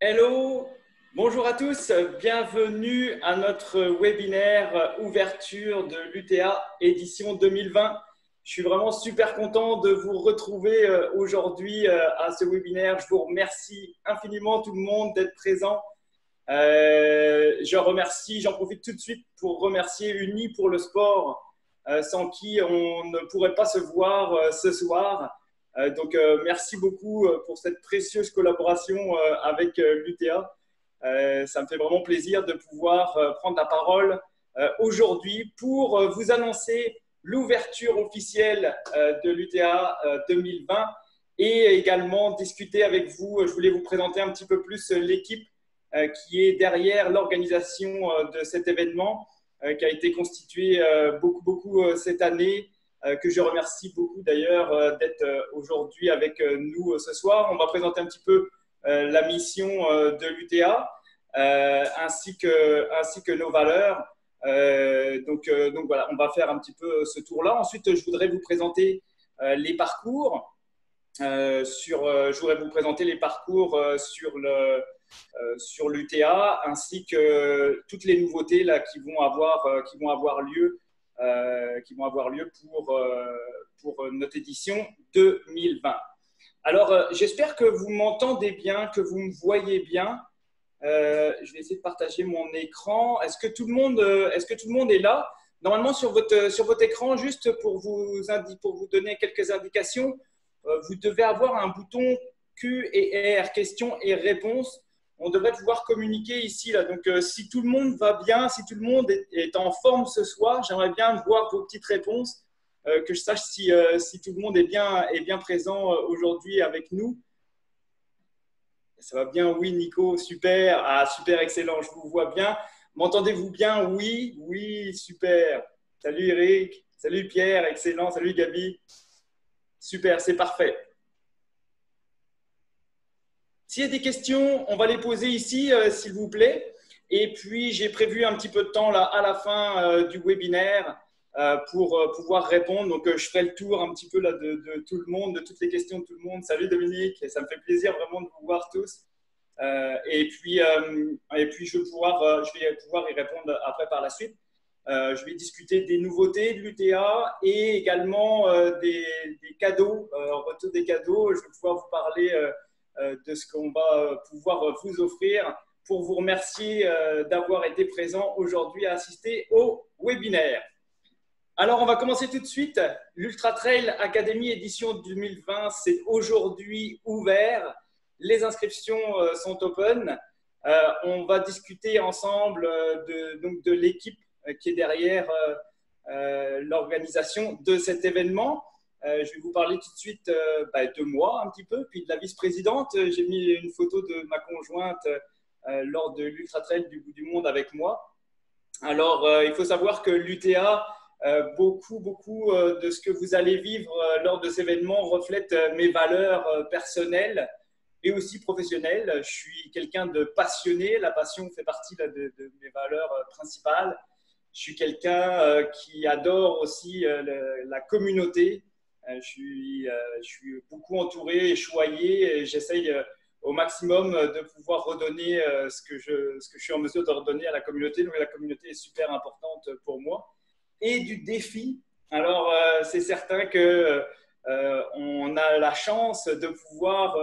Hello, bonjour à tous, bienvenue à notre webinaire ouverture de l'UTA édition 2020. Je suis vraiment super content de vous retrouver aujourd'hui à ce webinaire. Je vous remercie infiniment tout le monde d'être présent. J'en profite tout de suite pour remercier Uni pour le sport, sans qui on ne pourrait pas se voir ce soir. Merci beaucoup pour cette précieuse collaboration avec l'UTA. Ça me fait vraiment plaisir de pouvoir prendre la parole aujourd'hui pour vous annoncer l'ouverture officielle de l'UTA 2020 et également discuter avec vous. Je voulais vous présenter un petit peu plus l'équipe qui est derrière l'organisation de cet événement qui a été constitué beaucoup cette année, que je remercie beaucoup d'ailleurs d'être aujourd'hui avec nous ce soir. On va présenter un petit peu la mission de l'UTA ainsi que nos valeurs. Donc voilà, on va faire un petit peu ce tour-là. Ensuite, je voudrais vous présenter les parcours. Je voudrais vous présenter les parcours sur l'UTA ainsi que toutes les nouveautés là, qui vont avoir lieu pour notre édition 2020. Alors, j'espère que vous m'entendez bien, que vous me voyez bien. Je vais essayer de partager mon écran. Est-ce que tout le monde est là? Normalement, sur votre écran, juste pour vous donner quelques indications, vous devez avoir un bouton Q et R, questions et réponses. On devrait pouvoir communiquer ici. Là. Donc, si tout le monde va bien, si tout le monde est en forme ce soir, j'aimerais bien voir vos petites réponses, que je sache si tout le monde est bien présent aujourd'hui avec nous. Ça va bien? Oui, Nico, super. Ah, super, excellent, je vous vois bien. M'entendez-vous bien? Oui, oui, super. Salut Eric, salut Pierre, excellent, salut Gabi. Super, c'est parfait. S'il y a des questions, on va les poser ici, s'il vous plaît. Et puis, j'ai prévu un petit peu de temps là, à la fin du webinaire pour pouvoir répondre. Donc, je ferai le tour un petit peu là, de tout le monde, de toutes les questions de tout le monde. Salut Dominique, ça me fait plaisir vraiment de vous voir tous. Et puis, je vais pouvoir y répondre après par la suite. Je vais discuter des nouveautés de l'UTA et également des cadeaux, en retour des cadeaux. Je vais pouvoir vous parler de ce qu'on va pouvoir vous offrir pour vous remercier d'avoir été présent aujourd'hui à assister au webinaire. Alors, on va commencer tout de suite. L'Ultra Trail Academy édition 2020, c'est aujourd'hui ouvert. Les inscriptions sont open. On va discuter ensemble de l'équipe qui est derrière l'organisation de cet événement. Je vais vous parler tout de suite de moi un petit peu, puis de la vice-présidente. J'ai mis une photo de ma conjointe lors de l'Ultra Trail du bout du monde avec moi. Alors, il faut savoir que l'UTA, beaucoup de ce que vous allez vivre lors de cet événement reflète mes valeurs personnelles et aussi professionnelles. Je suis quelqu'un de passionné. La passion fait partie là, de mes valeurs principales. Je suis quelqu'un qui adore aussi la communauté. Je suis beaucoup entouré et choyé et j'essaye au maximum de pouvoir redonner ce que je suis en mesure de redonner à la communauté. Donc la communauté est super importante pour moi. Et du défi, alors c'est certain que on a la chance de pouvoir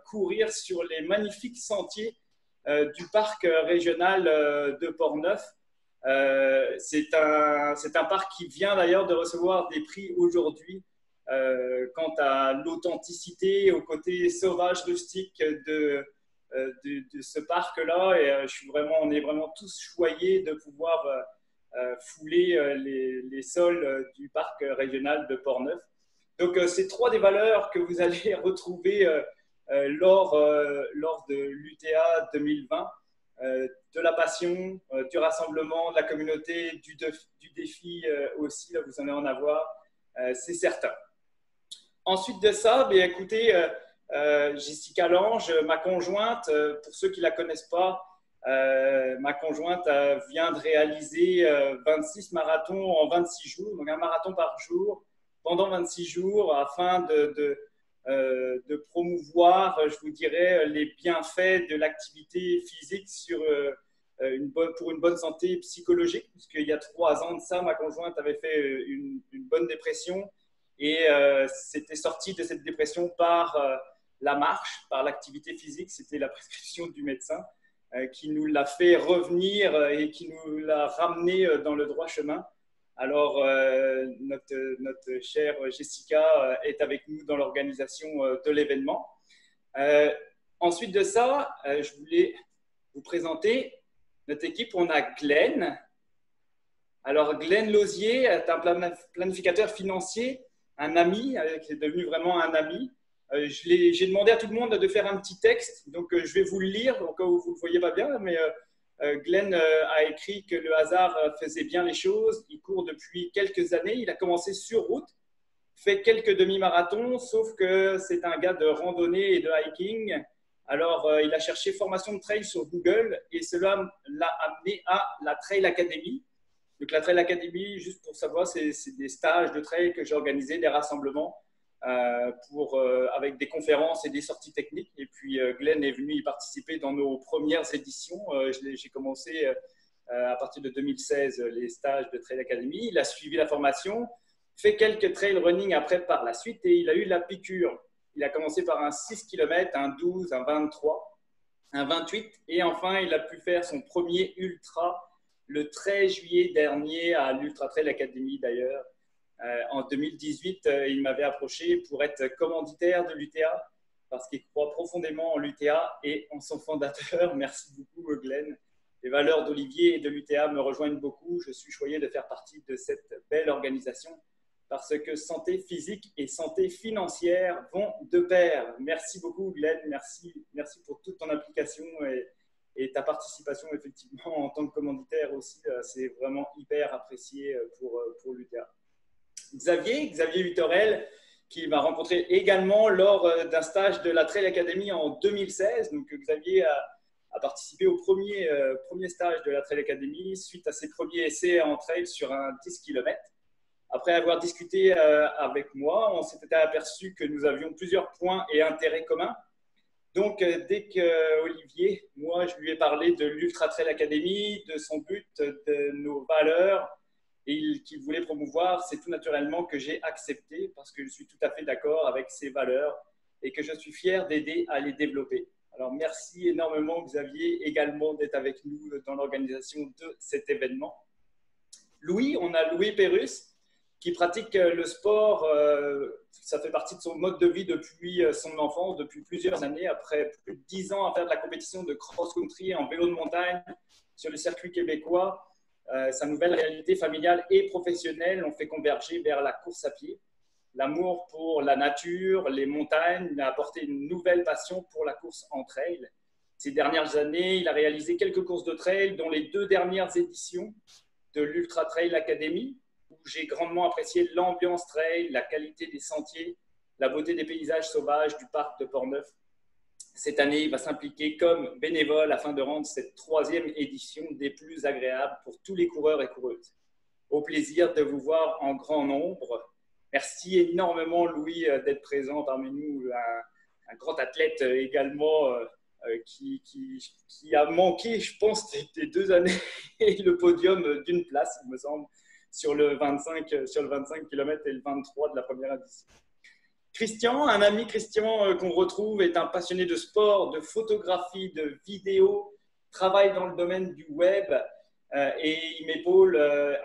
courir sur les magnifiques sentiers du parc régional de Portneuf. C'est un parc qui vient d'ailleurs de recevoir des prix aujourd'hui quant à l'authenticité, au côté sauvage, rustique de ce parc-là. Et on est vraiment tous choyés de pouvoir fouler les sols du parc régional de Portneuf. Donc, c'est trois des valeurs que vous allez retrouver lors de l'UTA 2020. De la passion, du rassemblement, de la communauté, du défi aussi, là, vous allez en avoir, c'est certain. Ensuite de ça, bien, écoutez, Jessica Lange, ma conjointe, pour ceux qui ne la connaissent pas, ma conjointe vient de réaliser 26 marathons en 26 jours, donc un marathon par jour, pendant 26 jours, afin de promouvoir, je vous dirais, les bienfaits de l'activité physique pour une bonne santé psychologique. Puisqu'il y a 3 ans de ça, ma conjointe avait fait une bonne dépression et s'était sortie de cette dépression par la marche, par l'activité physique. C'était la prescription du médecin qui nous l'a fait revenir et qui nous l'a ramené dans le droit chemin. Alors, notre chère Jessica est avec nous dans l'organisation de l'événement. Ensuite de ça, je voulais vous présenter notre équipe. On a Glenn. Alors, Glenn Lausier est un planificateur financier, un ami, qui est devenu vraiment un ami. J'ai demandé à tout le monde de faire un petit texte, donc je vais vous le lire, au cas où vous ne le voyez pas bien, mais Glenn a écrit que le hasard faisait bien les choses. Il court depuis quelques années. Il a commencé sur route, fait quelques demi-marathons, sauf que c'est un gars de randonnée et de hiking. Alors, il a cherché formation de trail sur Google et cela l'a amené à la Trail Academy. Donc, la Trail Academy, juste pour savoir, c'est des stages de trail que j'ai organisés, des rassemblements avec des conférences et des sorties techniques. Et puis, Glenn est venu y participer dans nos premières éditions. J'ai commencé à partir de 2016 les stages de Trail Academy. Il a suivi la formation, fait quelques trail running après par la suite et il a eu la piqûre. Il a commencé par un 6 km, un 12, un 23, un 28 et enfin, il a pu faire son premier ultra le 13 juillet dernier à l'Ultra Trail Academy d'ailleurs. En 2018, il m'avait approché pour être commanditaire de l'UTA parce qu'il croit profondément en l'UTA et en son fondateur. Merci beaucoup, Glenn. Les valeurs d'Olivier et de l'UTA me rejoignent beaucoup. Je suis choyé de faire partie de cette belle organisation parce que santé physique et santé financière vont de pair. Merci beaucoup, Glenn. Merci pour toute ton implication et ta participation, effectivement, en tant que commanditaire aussi. C'est vraiment hyper apprécié pour l'UTA. Xavier Hutorel, qui m'a rencontré également lors d'un stage de la Trail Academy en 2016. Donc, Xavier a participé au premier stage de la Trail Academy suite à ses premiers essais en trail sur un 10 km. Après avoir discuté avec moi, on s'était aperçu que nous avions plusieurs points et intérêts communs. Donc, dès qu'Olivier, moi, je lui ai parlé de l'Ultra Trail Academy, de son but, de nos valeurs, et qu'il voulait promouvoir, c'est tout naturellement que j'ai accepté parce que je suis tout à fait d'accord avec ces valeurs et que je suis fier d'aider à les développer. Alors, merci énormément, Xavier, également d'être avec nous dans l'organisation de cet événement. Louis, on a Louis Pérus qui pratique le sport. Ça fait partie de son mode de vie depuis son enfance, depuis plusieurs années, après plus de 10 ans à faire de la compétition de cross-country en vélo de montagne sur le circuit québécois. Sa nouvelle réalité familiale et professionnelle l'ont fait converger vers la course à pied. L'amour pour la nature, les montagnes, a apporté une nouvelle passion pour la course en trail. Ces dernières années, il a réalisé quelques courses de trail, dont les 2 dernières éditions de l'Ultra Trail Academy, où j'ai grandement apprécié l'ambiance trail, la qualité des sentiers, la beauté des paysages sauvages du parc de Portneuf. Cette année, il va s'impliquer comme bénévole afin de rendre cette 3e édition des plus agréables pour tous les coureurs et coureuses. Au plaisir de vous voir en grand nombre. Merci énormément, Louis, d'être présent parmi nous. Un grand athlète également qui a manqué, je pense, des 2 années le podium d'une place, il me semble, sur le 25 km et le 23 de la première édition. Christian, un ami Christian qu'on retrouve, est un passionné de sport, de photographie, de vidéo, travaille dans le domaine du web et il m'épaule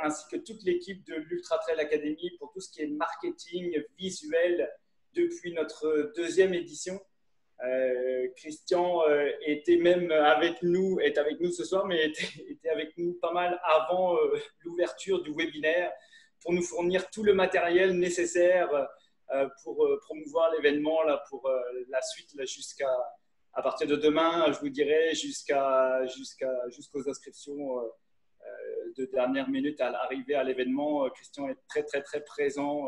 ainsi que toute l'équipe de l'Ultra Trail Academy pour tout ce qui est marketing visuel depuis notre 2e édition. Christian était même avec nous ce soir, mais était avec nous pas mal avant l'ouverture du webinaire pour nous fournir tout le matériel nécessaire pour promouvoir l'événement pour la suite à partir de demain, je vous dirais, jusqu'aux inscriptions de dernière minute à l'arrivée à l'événement. Christian est très, très, très présent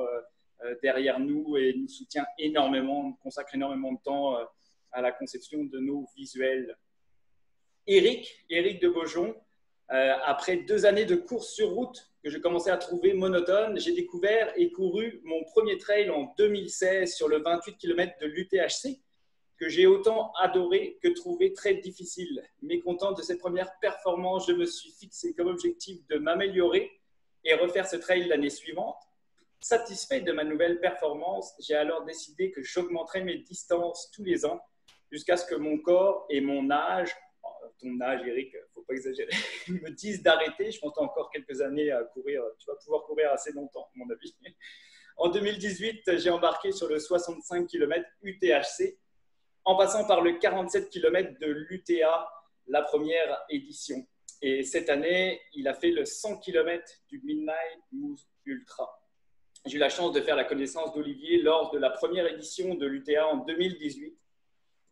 derrière nous et nous soutient énormément, nous consacre énormément de temps à la conception de nos visuels. Eric de Beaujon, après 2 années de course sur route que je commençais à trouver monotone, j'ai découvert et couru mon premier trail en 2016 sur le 28 km de l'UTHC, que j'ai autant adoré que trouvé très difficile. Mécontent de cette première performance, je me suis fixé comme objectif de m'améliorer et refaire ce trail l'année suivante. Satisfait de ma nouvelle performance, j'ai alors décidé que j'augmenterais mes distances tous les ans jusqu'à ce que mon corps et mon âge, ton âge Eric, il ne faut pas exagérer, me disent d'arrêter. Je pense que tu as encore quelques années à courir, tu vas pouvoir courir assez longtemps, à mon avis. En 2018, j'ai embarqué sur le 65 km UTHC, en passant par le 47 km de l'UTA, la première édition. Et cette année, il a fait le 100 km du Midnight Mousse Ultra. J'ai eu la chance de faire la connaissance d'Olivier lors de la première édition de l'UTA en 2018.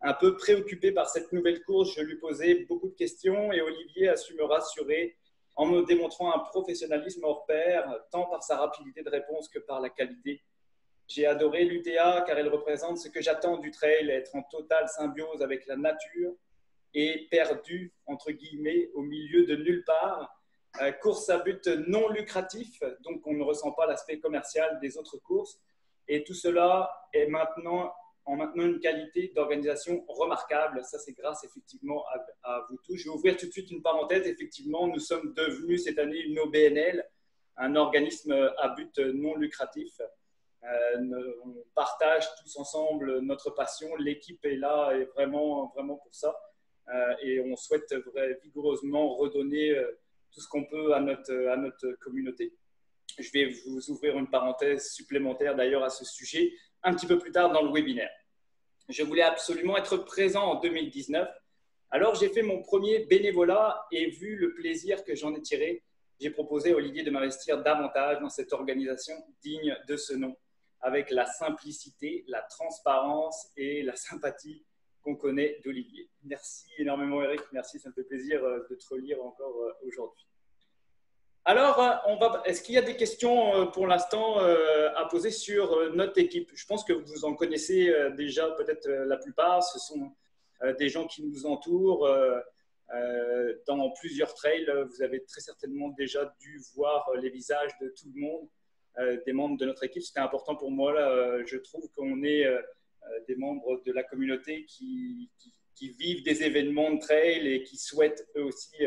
Un peu préoccupé par cette nouvelle course, je lui posais beaucoup de questions et Olivier a su me rassurer en me démontrant un professionnalisme hors pair, tant par sa rapidité de réponse que par la qualité. J'ai adoré l'UTA car elle représente ce que j'attends du trail, être en totale symbiose avec la nature et perdu, entre guillemets, au milieu de nulle part. Course à but non lucratif, donc on ne ressent pas l'aspect commercial des autres courses. Et tout cela est maintenant une qualité d'organisation remarquable. Ça, c'est grâce effectivement à vous tous. Je vais ouvrir tout de suite une parenthèse. Effectivement, nous sommes devenus cette année une OBNL, un organisme à but non lucratif. On partage tous ensemble notre passion. L'équipe est là et vraiment pour ça. Et on souhaite vigoureusement redonner tout ce qu'on peut à notre communauté. Je vais vous ouvrir une parenthèse supplémentaire d'ailleurs à ce sujet un petit peu plus tard dans le webinaire. Je voulais absolument être présent en 2019. Alors, j'ai fait mon premier bénévolat et vu le plaisir que j'en ai tiré, j'ai proposé à Olivier de m'investir davantage dans cette organisation digne de ce nom, avec la simplicité, la transparence et la sympathie qu'on connaît d'Olivier. Merci énormément Eric, merci, ça me fait plaisir de te relire encore aujourd'hui. Alors, est-ce qu'il y a des questions pour l'instant à poser sur notre équipe? Je pense que vous en connaissez déjà peut-être la plupart. Ce sont des gens qui nous entourent dans plusieurs trails. Vous avez très certainement déjà dû voir les visages de tout le monde, des membres de notre équipe. C'était important pour moi. Là, je trouve qu'on est des membres de la communauté qui vivent des événements de trail et qui souhaitent eux aussi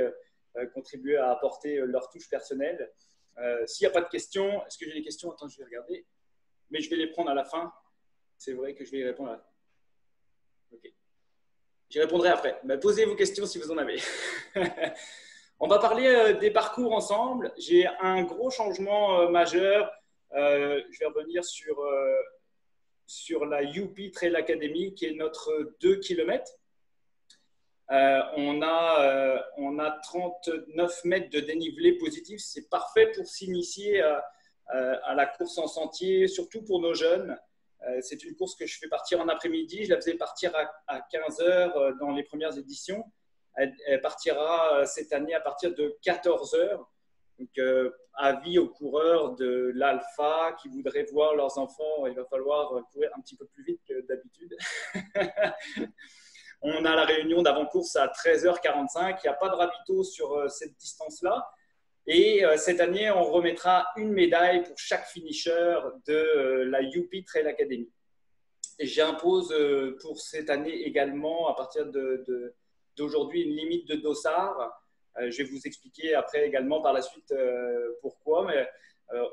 contribuer à apporter leur touche personnelle. S'il n'y a pas de questions, est-ce que j'ai des questions? Attends, je vais regarder. Mais je vais les prendre à la fin. C'est vrai que je vais y répondre à la fin. Ok. J'y répondrai après. Mais posez vos questions si vous en avez. On va parler des parcours ensemble. J'ai un gros changement majeur. Je vais revenir sur la UP Trail Academy, qui est notre 2 km. On a 39 mètres de dénivelé positif. C'est parfait pour s'initier à la course en sentier, surtout pour nos jeunes. C'est une course que je fais partir en après-midi. Je la faisais partir à 15 heures dans les premières éditions. Elle partira cette année à partir de 14 heures. Donc, avis aux coureurs de l'Alpha qui voudraient voir leurs enfants, il va falloir courir un petit peu plus vite que d'habitude. On a la réunion d'avant-course à 13h45. Il n'y a pas de ravito sur cette distance-là. Et cette année, on remettra une médaille pour chaque finisher de la UP Trail Academy. Et j'impose pour cette année également, à partir d'aujourd'hui, une limite de dossard. Je vais vous expliquer après également par la suite pourquoi. Mais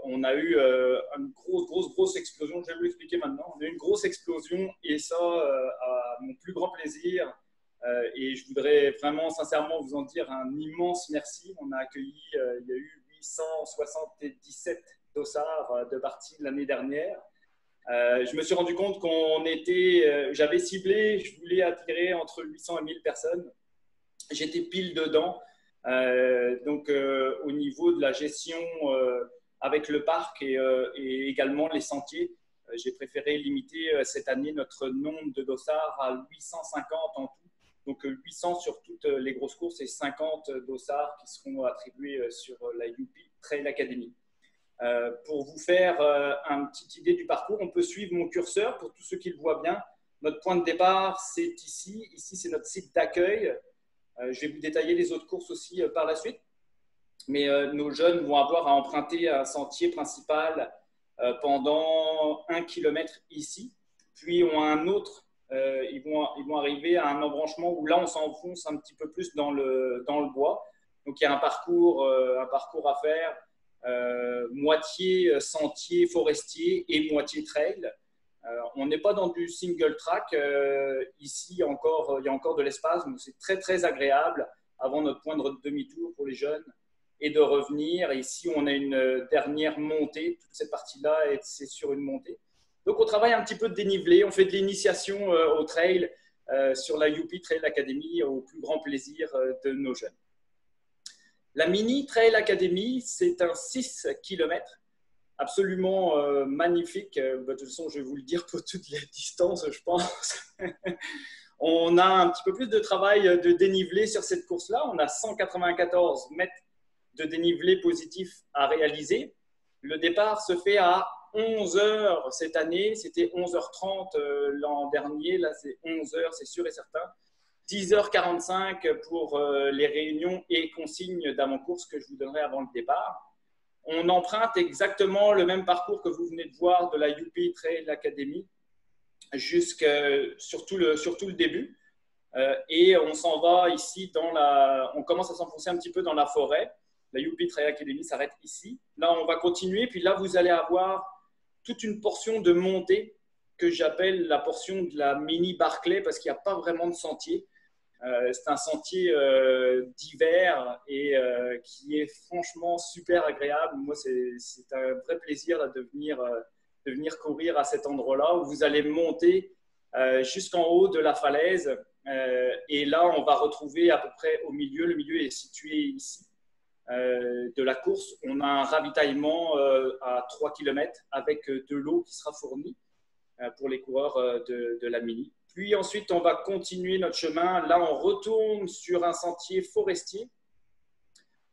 on a eu une grosse explosion. Je vais vous l'expliquer maintenant. On a eu une grosse explosion et ça, à mon plus grand plaisir. Et je voudrais vraiment, sincèrement, vous en dire un immense merci. On a accueilli, il y a eu 877 dossards de partie l'année dernière. Je me suis rendu compte j'avais ciblé, je voulais attirer entre 800 et 1000 personnes. J'étais pile dedans. Donc, au niveau de la gestion avec le parc et également les sentiers, j'ai préféré limiter cette année notre nombre de dossards à 850 en tout. Donc 800 sur toutes les grosses courses et 50 dossards qui seront attribués sur la UP Trail Academy. Pour vous faire une petite idée du parcours, on peut suivre mon curseur pour tous ceux qui le voient bien. Notre point de départ, c'est ici. Ici, c'est notre site d'accueil. Je vais vous détailler les autres courses aussi par la suite. Mais nos jeunes vont avoir à emprunter un sentier principal pendant 1 kilomètre ici, puis ont un autre, ils vont arriver à un embranchement où là on s'enfonce un petit peu plus dans le bois. Donc il y a un parcours à faire, moitié sentier forestier et moitié trail. On n'est pas dans du single track. Ici, encore, il y a encore de l'espace, donc c'est très, très agréable avant notre point de demi-tour pour les jeunes et de revenir. Et ici, on a une dernière montée. Toute cette partie-là, c'est sur une montée. Donc, on travaille un petit peu de dénivelé. On fait de l'initiation au trail sur la UP Trail Academy au plus grand plaisir de nos jeunes. La Mini Trail Academy, c'est un 6 km absolument magnifique. De toute façon, je vais vous le dire pour toutes les distances, je pense. On a un petit peu plus de travail de dénivelé sur cette course-là. On a 194 mètres de dénivelé positif à réaliser. Le départ se fait à 11 heures cette année. C'était 11h30 l'an dernier. Là, c'est 11 heures, c'est sûr et certain. 10h45 pour les réunions et consignes d'avant-course que je vous donnerai avant le départ. On emprunte exactement le même parcours que vous venez de voir de la UP Trail Academy sur tout le début. Et on s'en va ici on commence à s'enfoncer un petit peu dans la forêt. La UP Trail Academy s'arrête ici. Là, on va continuer. Puis là, vous allez avoir toute une portion de montée que j'appelle la portion de la mini Barclay parce qu'il n'y a pas vraiment de sentier. C'est un sentier d'hiver et qui est franchement super agréable. Moi, c'est un vrai plaisir là, de venir courir à cet endroit-là où vous allez monter jusqu'en haut de la falaise. Et là, on va retrouver à peu près au milieu, le milieu est situé ici, de la course. On a un ravitaillement à 3 km avec de l'eau qui sera fournie pour les coureurs de la Mini. Puis ensuite, on va continuer notre chemin. Là, on retourne sur un sentier forestier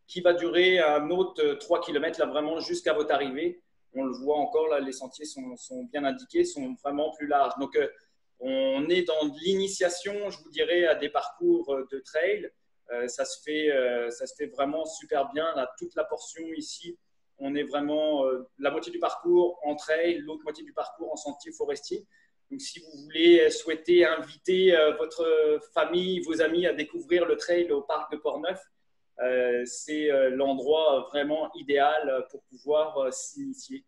qui va durer un autre 3 km, là vraiment jusqu'à votre arrivée. On le voit encore, là, les sentiers sont bien indiqués, sont vraiment plus larges. Donc, on est dans l'initiation, je vous dirais, à des parcours de trail. Ça se fait vraiment super bien. Là, toute la portion ici, on est vraiment la moitié du parcours en trail, l'autre moitié du parcours en sentier forestier. Donc, si vous souhaitez inviter votre famille, vos amis à découvrir le trail au parc de Portneuf, c'est l'endroit vraiment idéal pour pouvoir s'initier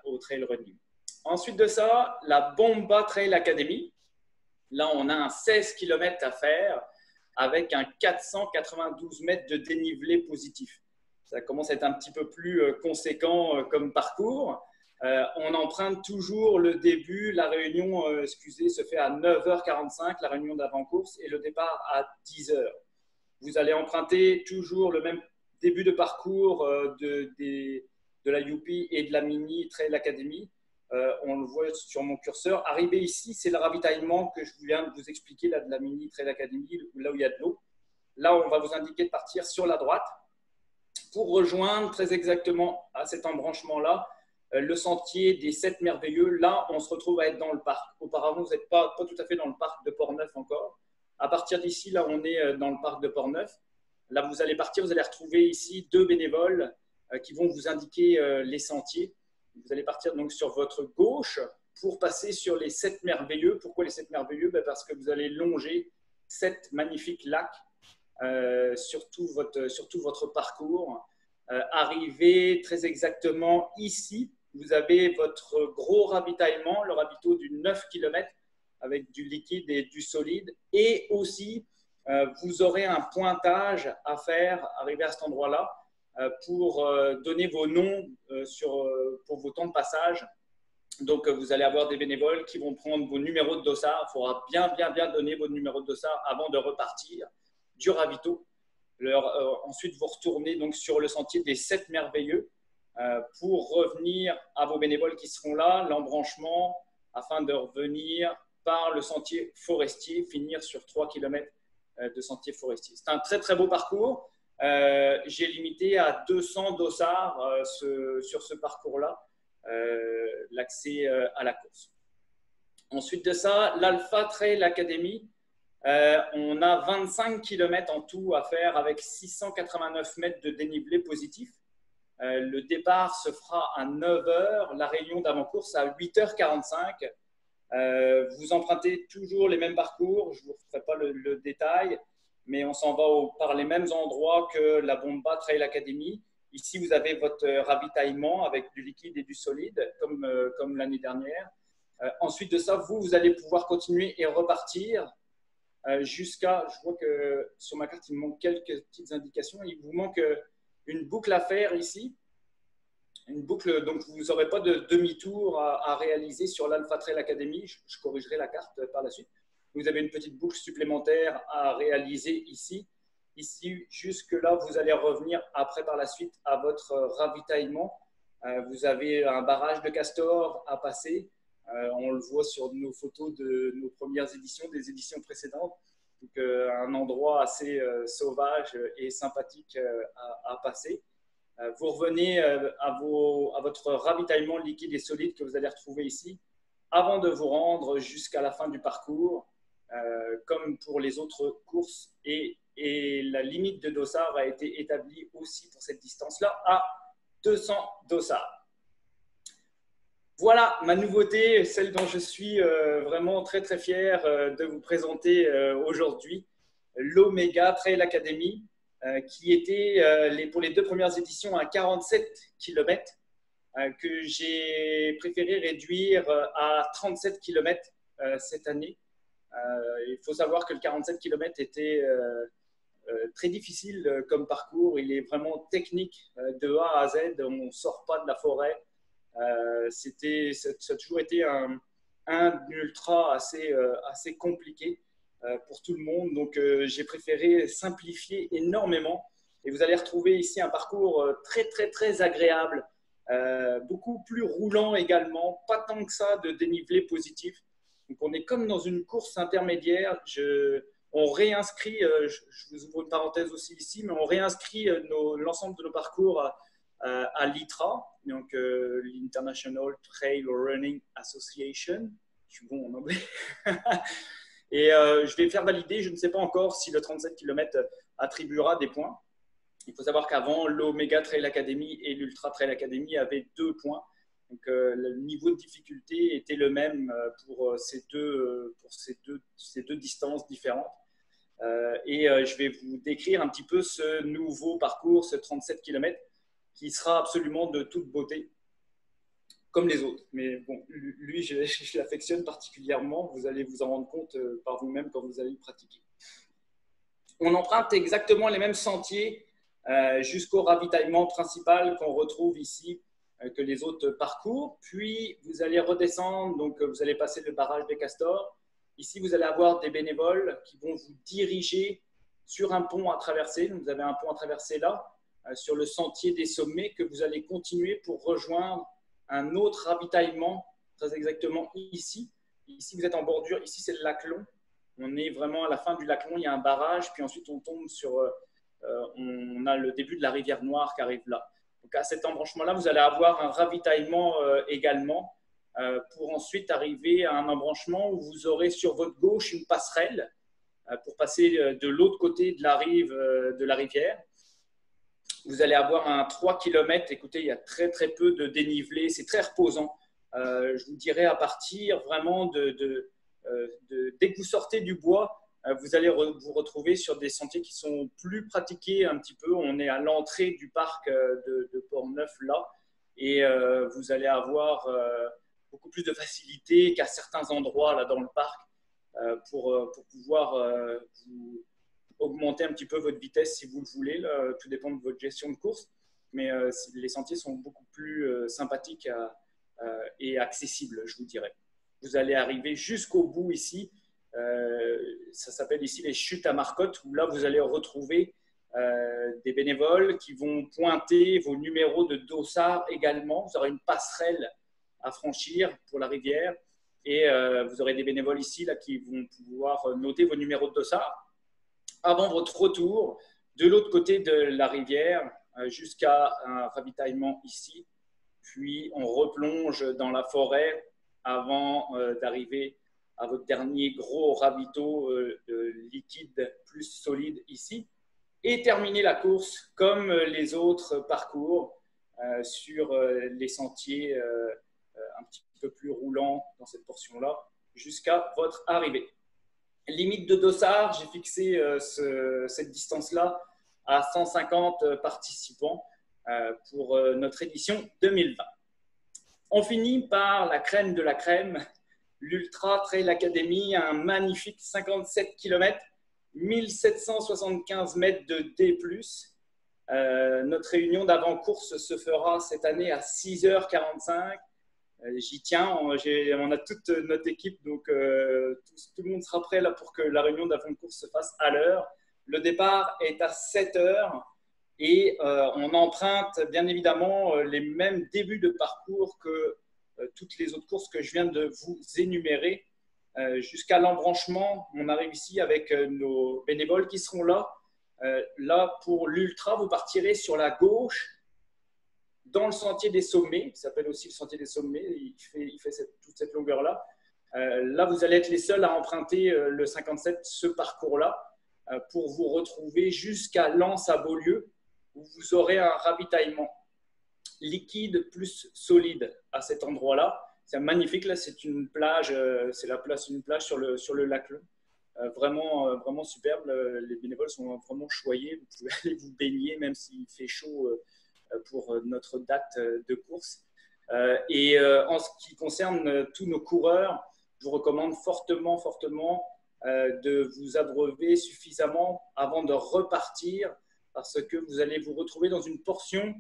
au trail running. Ensuite de ça, la Bomba Trail Academy. Là, on a un 16 km à faire avec un 492 mètres de dénivelé positif. Ça commence à être un petit peu plus conséquent comme parcours. On emprunte toujours le début. La réunion, se fait à 9h45, la réunion d'avant-course, et le départ à 10h. Vous allez emprunter toujours le même début de parcours de la UP et de la Mini Trail Academy. On le voit sur mon curseur. Arrivé ici, c'est le ravitaillement que je viens de vous expliquer, là, de la Mini Trail Academy, là où il y a de l'eau. Là, on va vous indiquer de partir sur la droite pour rejoindre très exactement à cet embranchement-là le sentier des 7 merveilleux. Là, on se retrouve à être dans le parc. Auparavant, vous n'êtes pas tout à fait dans le parc de Portneuf encore. À partir d'ici, là, on est dans le parc de Portneuf. Là, vous allez partir, vous allez retrouver ici 2 bénévoles qui vont vous indiquer les sentiers. Vous allez partir donc sur votre gauche pour passer sur les 7 merveilleux. Pourquoi les 7 merveilleux? Parce que vous allez longer 7 magnifiques lacs sur tout votre parcours. Arrivé très exactement ici, vous avez votre gros ravitaillement, le ravito du 9 km avec du liquide et du solide. Et aussi, vous aurez un pointage à faire, arrivé à cet endroit-là, pour donner vos noms pour vos temps de passage. Donc, vous allez avoir des bénévoles qui vont prendre vos numéros de dossard. Il faudra bien donner vos numéros de dossard avant de repartir du ravito. Ensuite, vous retournez donc sur le sentier des 7 merveilleux pour revenir à vos bénévoles qui seront là, l'embranchement, afin de revenir par le sentier forestier, finir sur 3 km de sentier forestier. C'est un très, très beau parcours. J'ai limité à 200 dossards sur ce parcours-là, l'accès à la course. Ensuite de ça, l'Alpha Trail Academy. On a 25 km en tout à faire avec 689 mètres de dénivelé positif. Le départ se fera à 9 heures, la réunion d'avant-course à 8h45. Vous empruntez toujours les mêmes parcours, je ne vous ferai pas le détail, mais on s'en va par les mêmes endroits que la Bomba Trail Academy. Ici, vous avez votre ravitaillement avec du liquide et du solide, comme l'année dernière. Ensuite de ça, vous allez pouvoir continuer et repartir jusqu'à, je vois que sur ma carte, il me manque quelques petites indications. Il vous manque une boucle à faire ici. Une boucle, donc vous n'aurez pas de demi-tour à réaliser sur l'Alpha Trail Academy. Je corrigerai la carte par la suite. Vous avez une petite boucle supplémentaire à réaliser ici. Ici, jusque-là, vous allez revenir après par la suite à votre ravitaillement. Vous avez un barrage de castor à passer. On le voit sur nos photos de nos premières éditions, des éditions précédentes. Donc, un endroit assez sauvage et sympathique à passer. Vous revenez à votre ravitaillement liquide et solide que vous allez retrouver ici avant de vous rendre jusqu'à la fin du parcours, comme pour les autres courses. Et la limite de dossard a été établie aussi pour cette distance-là à 200 dossards. Voilà ma nouveauté, celle dont je suis vraiment très très fier de vous présenter aujourd'hui, l'Omega Trail Academy, qui était pour les 2 premières éditions à 47 km, que j'ai préféré réduire à 37 km cette année. Il faut savoir que le 47 km était très difficile comme parcours. Il est vraiment technique de A à Z. On ne sort pas de la forêt. Ça a toujours été un ultra assez compliqué pour tout le monde. Donc, j'ai préféré simplifier énormément. Et vous allez retrouver ici un parcours très, très, très agréable, beaucoup plus roulant également, pas tant que ça de dénivelé positif. Donc, on est comme dans une course intermédiaire. On réinscrit, je vous ouvre une parenthèse aussi ici, mais on réinscrit l'ensemble de nos parcours à l'ITRA, donc l'International Trail Running Association. Je suis bon en anglais. Et je vais faire valider, je ne sais pas encore si le 37 km attribuera des points. Il faut savoir qu'avant, l'Omega Trail Academy et l'Ultra Trail Academy avaient 2 points. Donc, le niveau de difficulté était le même pour ces deux distances différentes. Et je vais vous décrire un petit peu ce nouveau parcours, ce 37 km, qui sera absolument de toute beauté, comme les autres. Mais bon, lui, je l'affectionne particulièrement. Vous allez vous en rendre compte par vous-même quand vous allez le pratiquer. On emprunte exactement les mêmes sentiers jusqu'au ravitaillement principal qu'on retrouve ici, que les autres parcours. Puis, vous allez redescendre, donc vous allez passer le barrage des Castors. Ici, vous allez avoir des bénévoles qui vont vous diriger sur un pont à traverser. Donc, vous avez un pont à traverser là, sur le sentier des sommets, que vous allez continuer pour rejoindre un autre ravitaillement, très exactement ici. Ici, vous êtes en bordure. Ici, c'est le lac Long. On est vraiment à la fin du lac Long. Il y a un barrage, puis ensuite, on tombe sur… on a le début de la rivière Noire qui arrive là. Donc, à cet embranchement-là, vous allez avoir un ravitaillement également pour ensuite arriver à un embranchement où vous aurez sur votre gauche une passerelle pour passer de l'autre côté de la rive de la rivière. Vous allez avoir un 3 km. Écoutez, il y a très, très peu de dénivelé. C'est très reposant. Je vous dirais à partir vraiment dès que vous sortez du bois, vous allez vous retrouver sur des sentiers qui sont plus pratiqués un petit peu. On est à l'entrée du parc de Port-Neuf là. Et vous allez avoir beaucoup plus de facilité qu'à certains endroits là dans le parc pour pouvoir vous augmenter un petit peu votre vitesse si vous le voulez. Là, tout dépend de votre gestion de course. Mais les sentiers sont beaucoup plus sympathiques et accessibles, je vous dirais. Vous allez arriver jusqu'au bout ici. Ça s'appelle ici les chutes à Marcotte, où là, vous allez retrouver des bénévoles qui vont pointer vos numéros de dossard également. Vous aurez une passerelle à franchir pour la rivière et vous aurez des bénévoles ici là, qui vont pouvoir noter vos numéros de dossard avant votre retour de l'autre côté de la rivière jusqu'à un ravitaillement ici. Puis, on replonge dans la forêt avant d'arriver à votre dernier gros ravito liquide plus solide ici et terminer la course comme les autres parcours sur les sentiers un petit peu plus roulants dans cette portion-là jusqu'à votre arrivée. Limite de dossard, j'ai fixé cette distance-là à 150 participants pour notre édition 2020. On finit par la crème de la crème, l'Ultra Trail Academy, un magnifique 57 km, 1775 mètres de D+. Notre réunion d'avant-course se fera cette année à 6h45. J'y tiens, on a toute notre équipe, donc tout le monde sera prêt là pour que la réunion d'avant-course se fasse à l'heure. Le départ est à 7h et on emprunte bien évidemment les mêmes débuts de parcours que toutes les autres courses que je viens de vous énumérer. Jusqu'à l'embranchement, on arrive ici avec nos bénévoles qui seront là. Là, pour l'Ultra, vous partirez sur la gauche dans le sentier des sommets, qui s'appelle aussi le sentier des sommets, il fait toute cette longueur-là. Là, vous allez être les seuls à emprunter le 57, ce parcours-là, pour vous retrouver jusqu'à Lens à Beaulieu, où vous aurez un ravitaillement liquide plus solide à cet endroit-là. C'est magnifique, là, c'est une plage, une plage sur le lac Leun. Vraiment superbe. Les bénévoles sont vraiment choyés. Vous pouvez aller vous baigner, même s'il fait chaud pour notre date de course. Et en ce qui concerne tous nos coureurs, je vous recommande fortement de vous abreuver suffisamment avant de repartir, parce que vous allez vous retrouver dans une portion,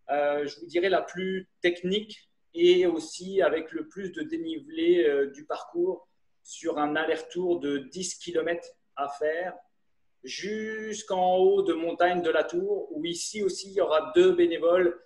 je vous dirais, la plus technique et aussi avec le plus de dénivelé du parcours, sur un aller-retour de 10 km à faire jusqu'en haut de montagne de la Tour, où ici aussi il y aura 2 bénévoles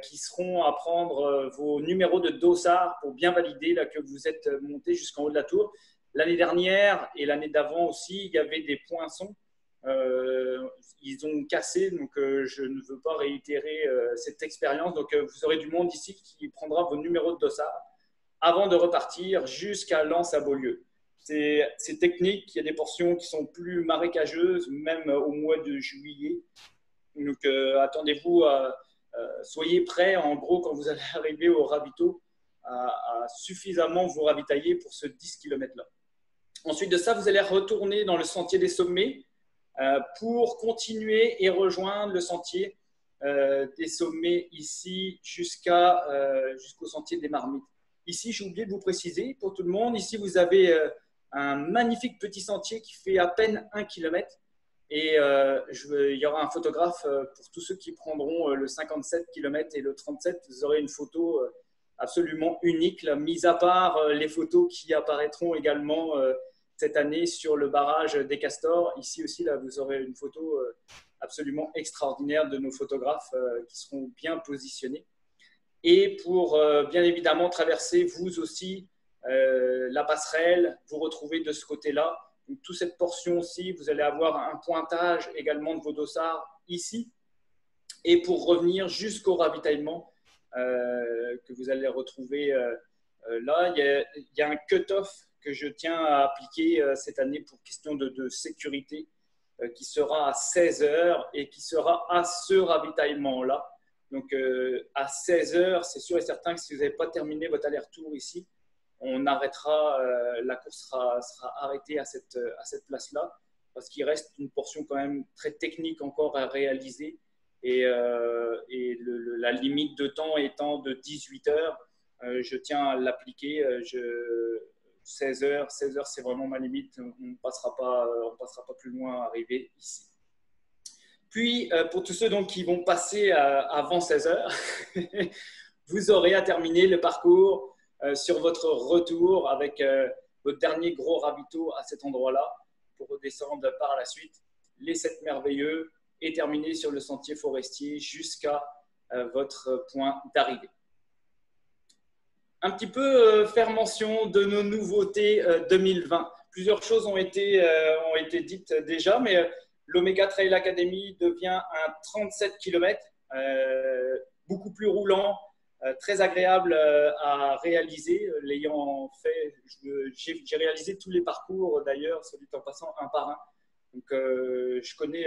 qui seront à prendre vos numéros de dossard pour bien valider là, que vous êtes monté jusqu'en haut de la Tour. L'année dernière et l'année d'avant aussi, il y avait des poinçons. Ils ont cassé, donc je ne veux pas réitérer cette expérience. Donc vous aurez du monde ici qui prendra vos numéros de dossard avant de repartir jusqu'à Lens à Beaulieu. C'est technique, il y a des portions qui sont plus marécageuses, même au mois de juillet. Donc attendez-vous, soyez prêts, en gros, quand vous allez arriver au ravito, à suffisamment vous ravitailler pour ce 10 km-là. Ensuite de ça, vous allez retourner dans le sentier des sommets pour continuer et rejoindre le sentier des sommets ici jusqu'au sentier des Marmites. Ici, j'ai oublié de vous préciser pour tout le monde, ici vous avez un magnifique petit sentier qui fait à peine 1 km. Et il y aura un photographe pour tous ceux qui prendront le 57 km et le 37. Vous aurez une photo absolument unique, là, mis à part les photos qui apparaîtront également cette année sur le barrage des Castors. Ici aussi, là, vous aurez une photo absolument extraordinaire de nos photographes qui seront bien positionnés. Et pour bien évidemment traverser vous aussi la passerelle, vous retrouvez de ce côté-là. Donc, toute cette portion-ci, vous allez avoir un pointage également de vos dossards ici. Et pour revenir jusqu'au ravitaillement que vous allez retrouver là, il y a un cut-off que je tiens à appliquer cette année pour question de sécurité qui sera à 16h et qui sera à ce ravitaillement-là. Donc, à 16h, c'est sûr et certain que si vous n'avez pas terminé votre aller-retour ici, on arrêtera, la course sera arrêtée à cette place-là, parce qu'il reste une portion quand même très technique encore à réaliser. Et la limite de temps étant de 18 heures, je tiens à l'appliquer. 16h, c'est vraiment ma limite. On ne passera pas plus loin à arriver ici. Puis, pour tous ceux donc, qui vont passer avant 16h, vous aurez à terminer le parcours sur votre retour avec votre dernier gros ravito à cet endroit-là pour redescendre par la suite les 7 merveilleux et terminer sur le sentier forestier jusqu'à votre point d'arrivée. Un petit peu faire mention de nos nouveautés 2020. Plusieurs choses ont été dites déjà, mais l'Omega Trail Academy devient un 37 km, beaucoup plus roulant, très agréable à réaliser. L'ayant fait, j'ai réalisé tous les parcours d'ailleurs, soit dit en passant, un par un. Donc, je connais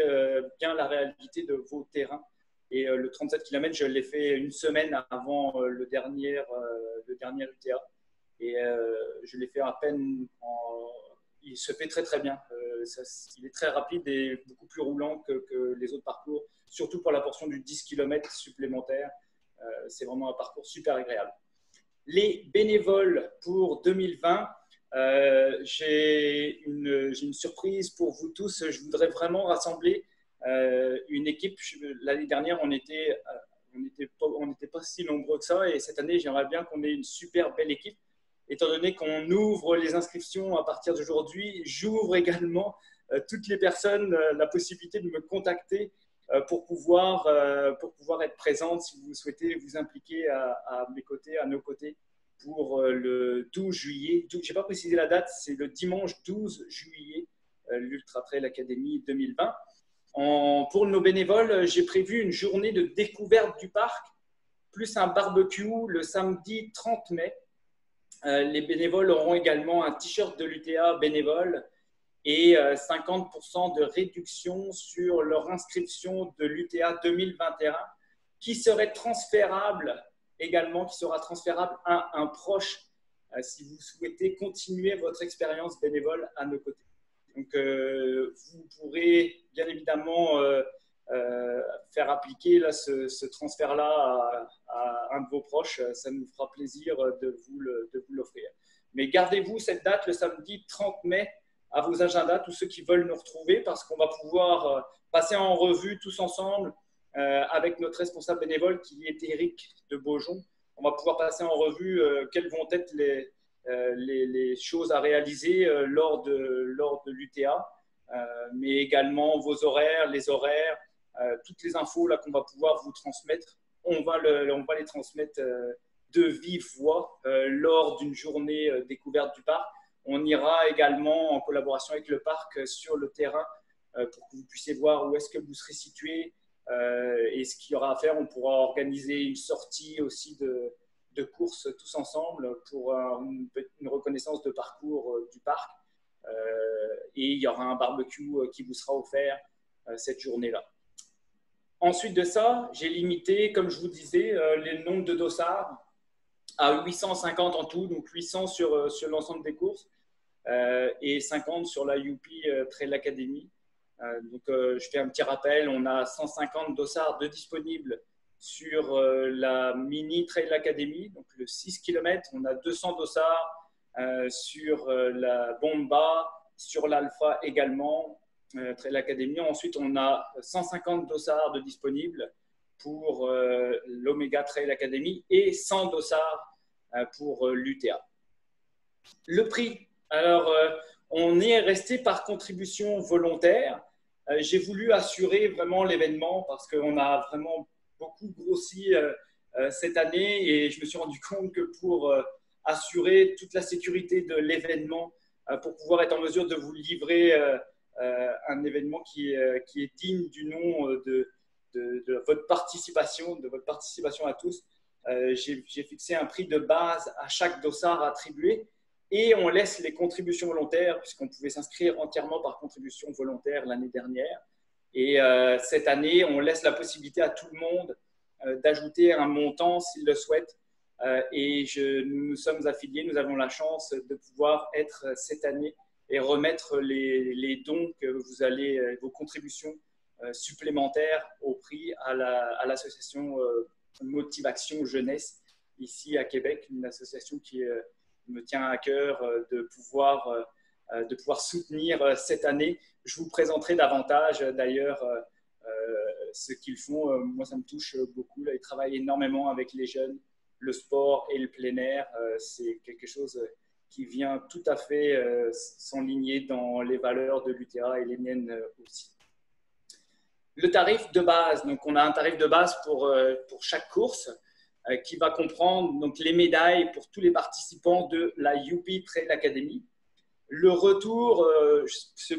bien la réalité de vos terrains. Et le 37 km, je l'ai fait une semaine avant le dernier UTA. Et je l'ai fait à peine il se fait très très bien. Il est très rapide et beaucoup plus roulant que les autres parcours, surtout pour la portion du 10 km supplémentaire. C'est vraiment un parcours super agréable. Les bénévoles pour 2020, j'ai une surprise pour vous tous. Je voudrais vraiment rassembler une équipe. L'année dernière, on n'était pas si nombreux que ça. Et cette année, j'aimerais bien qu'on ait une super belle équipe. Étant donné qu'on ouvre les inscriptions à partir d'aujourd'hui, j'ouvre également toutes les personnes la possibilité de me contacter pour pouvoir être présente si vous souhaitez vous impliquer à mes côtés, à nos côtés pour le 12 juillet. Je n'ai pas précisé la date, c'est le dimanche 12 juillet, l'Ultra Trail Academy 2020. Pour nos bénévoles, j'ai prévu une journée de découverte du parc, plus un barbecue le samedi 30 mai. Les bénévoles auront également un t-shirt de l'UTA bénévole et 50% de réduction sur leur inscription de l'UTA 2021 qui serait transférable également, qui sera transférable à un proche si vous souhaitez continuer votre expérience bénévole à nos côtés. Donc, vous pourrez bien évidemment faire appliquer là, ce transfert-là à un de vos proches. Ça nous fera plaisir de vous l'offrir. Mais gardez-vous cette date, le samedi 30 mai, à vos agendas, tous ceux qui veulent nous retrouver, parce qu'on va pouvoir passer en revue tous ensemble avec notre responsable bénévole qui est Éric de Beaujon. On va pouvoir passer en revue quelles vont être les choses à réaliser lors de l'UTA, mais également vos horaires, les horaires, toutes les infos là qu'on va pouvoir vous transmettre. On va les transmettre de vive voix lors d'une journée découverte du parc. On ira également en collaboration avec le parc sur le terrain pour que vous puissiez voir où est-ce que vous serez situé et ce qu'il y aura à faire. On pourra organiser une sortie aussi de course tous ensemble pour une reconnaissance de parcours du parc. Et il y aura un barbecue qui vous sera offert cette journée-là. Ensuite de ça, j'ai limité, comme je vous disais, les nombres de dossards à 850 en tout, donc 800 sur l'ensemble des courses et 50 sur la UP Trail Academy. Donc, je fais un petit rappel, on a 150 dossards de disponibles sur la Mini Trail Academy, donc le 6 km. On a 200 dossards sur la Bomba, sur l'Alpha également, Trail Academy. Ensuite, on a 150 dossards de disponibles pour l'Omega Trail Academy et 100 dossards pour l'UTA. Le prix, alors on est resté par contribution volontaire. J'ai voulu assurer vraiment l'événement parce qu'on a vraiment beaucoup grossi cette année et je me suis rendu compte que pour assurer toute la sécurité de l'événement, pour pouvoir être en mesure de vous livrer un événement qui est digne du nom de votre participation à tous, j'ai fixé un prix de base à chaque dossard attribué et on laisse les contributions volontaires puisqu'on pouvait s'inscrire entièrement par contribution volontaire l'année dernière. Et cette année, on laisse la possibilité à tout le monde d'ajouter un montant s'il le souhaite. Et nous sommes affiliés, nous avons la chance de pouvoir être cette année et remettre les dons que vous allez, vos contributions supplémentaires au prix à l'association Motivation Jeunesse ici à Québec, une association qui me tient à cœur de pouvoir soutenir cette année. Je vous présenterai davantage d'ailleurs ce qu'ils font. Moi, ça me touche beaucoup. Là, ils travaillent énormément avec les jeunes, le sport et le plein air. C'est quelque chose qui vient tout à fait s'enligner dans les valeurs de l'UTA et les miennes aussi. Le tarif de base, donc on a un tarif de base pour chaque course qui va comprendre donc, les médailles pour tous les participants de la UP Trail Academy. Le retour,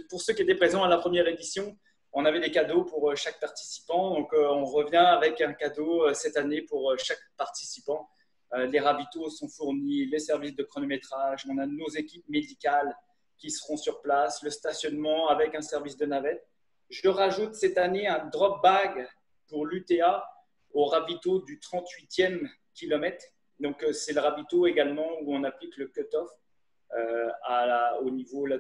pour ceux qui étaient présents à la première édition, on avait des cadeaux pour chaque participant. Donc, on revient avec un cadeau cette année pour chaque participant. Les ravitaux sont fournis, les services de chronométrage, on a nos équipes médicales qui seront sur place, le stationnement avec un service de navette. Je rajoute cette année un drop bag pour l'UTA au ravito du 38e kilomètre. Donc, c'est le ravito également où on applique le cut-off au niveau là,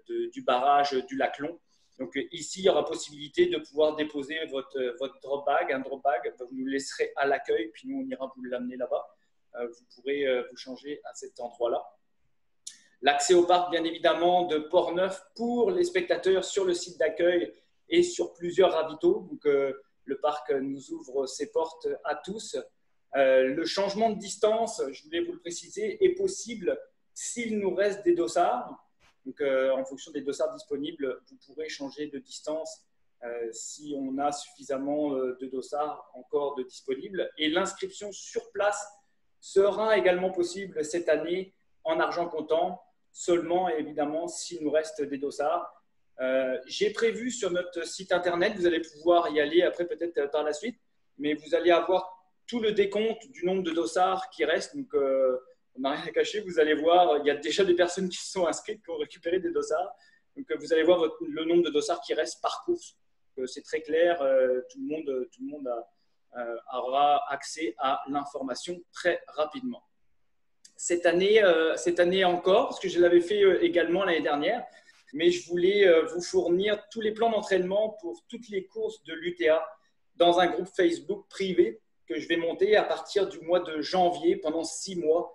du barrage du lac Long. Donc, ici, il y aura possibilité de pouvoir déposer votre drop bag. Un drop bag, vous nous laisserez à l'accueil, puis nous, on ira vous l'amener là-bas. Vous pourrez vous changer à cet endroit-là. L'accès au parc, bien évidemment, de Port-Neuf pour les spectateurs sur le site d'accueil et sur plusieurs ravitaux. Donc, le parc nous ouvre ses portes à tous. Le changement de distance, je voulais vous le préciser, est possible s'il nous reste des dossards. Donc, en fonction des dossards disponibles, vous pourrez changer de distance si on a suffisamment de dossards encore de disponibles. Et l'inscription sur place sera également possible cette année en argent comptant, seulement évidemment s'il nous reste des dossards. J'ai prévu sur notre site internet, vous allez pouvoir y aller après peut-être par la suite, mais vous allez avoir tout le décompte du nombre de dossards qui restent. Donc, on n'a rien à cacher, vous allez voir, il y a déjà des personnes qui se sont inscrites, qui ont récupéré des dossards. Donc, vous allez voir le nombre de dossards qui restent par course. C'est très clair, tout le monde aura accès à l'information très rapidement. Cette année encore, parce que je l'avais fait également l'année dernière, mais je voulais vous fournir tous les plans d'entraînement pour toutes les courses de l'UTA dans un groupe Facebook privé que je vais monter à partir du mois de janvier pendant 6 mois.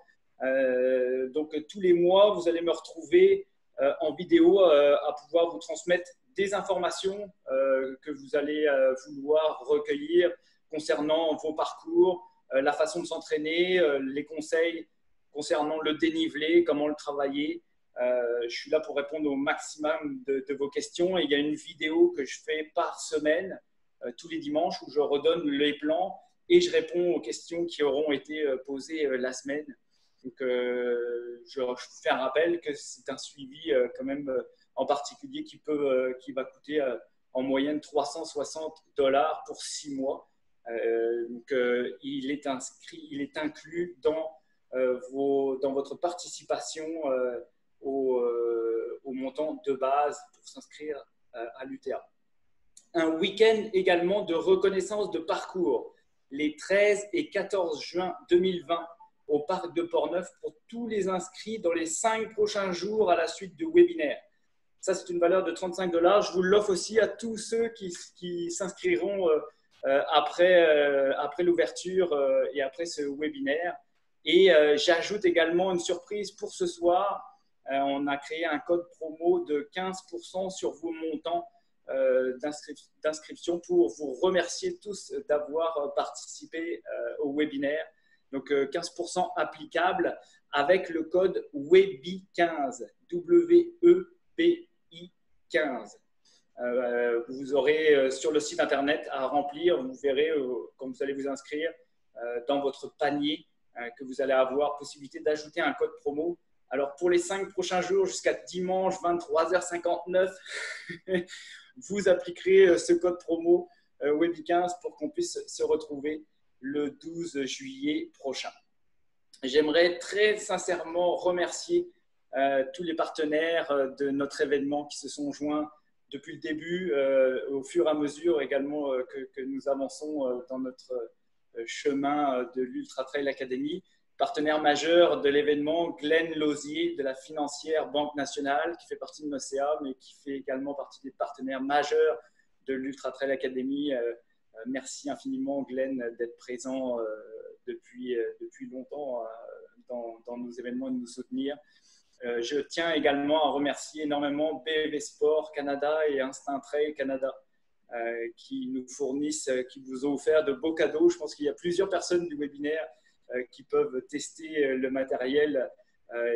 Donc, tous les mois, vous allez me retrouver en vidéo à pouvoir vous transmettre des informations que vous allez vouloir recueillir concernant vos parcours, la façon de s'entraîner, les conseils concernant le dénivelé, comment le travailler. Je suis là pour répondre au maximum de vos questions. Et il y a une vidéo que je fais par semaine, tous les dimanches, où je redonne les plans et je réponds aux questions qui auront été posées la semaine. Donc, je vous fais un rappel que c'est un suivi quand même en particulier qui va coûter en moyenne $360 pour 6 mois. Donc, il est inclus dans votre participation au montant de base pour s'inscrire à l'UTA. Un week-end également de reconnaissance de parcours les 13 et 14 juin 2020 au parc de Port-Neuf pour tous les inscrits dans les 5 prochains jours à la suite du webinaire. Ça, c'est une valeur de $35. Je vous l'offre aussi à tous ceux qui s'inscriront après l'ouverture et après ce webinaire. Et j'ajoute également une surprise pour ce soir. On a créé un code promo de 15% sur vos montants d'inscription pour vous remercier tous d'avoir participé au webinaire. Donc, 15% applicable avec le code WEBI15, W-E-B-I 15. Vous aurez sur le site internet à remplir, vous verrez quand vous allez vous inscrire dans votre panier que vous allez avoir possibilité d'ajouter un code promo. Alors, pour les 5 prochains jours jusqu'à dimanche 23h59, vous appliquerez ce code promo WEBI15 pour qu'on puisse se retrouver le 12 juillet prochain. J'aimerais très sincèrement remercier tous les partenaires de notre événement qui se sont joints depuis le début, au fur et à mesure également que nous avançons dans notre chemin de l'Ultra Trail Academy. Partenaire majeur de l'événement, Glenn Lausier de la financière Banque Nationale, qui fait partie de NOCEA, mais qui fait également partie des partenaires majeurs de l'Ultra Trail Academy. Merci infiniment, Glenn, d'être présent depuis longtemps dans nos événements et de nous soutenir. Je tiens également à remercier énormément BEV Sport Canada et Instinct Trail Canada qui nous fournissent, qui vous ont offert de beaux cadeaux. Je pense qu'il y a plusieurs personnes du webinaire qui peuvent tester le matériel.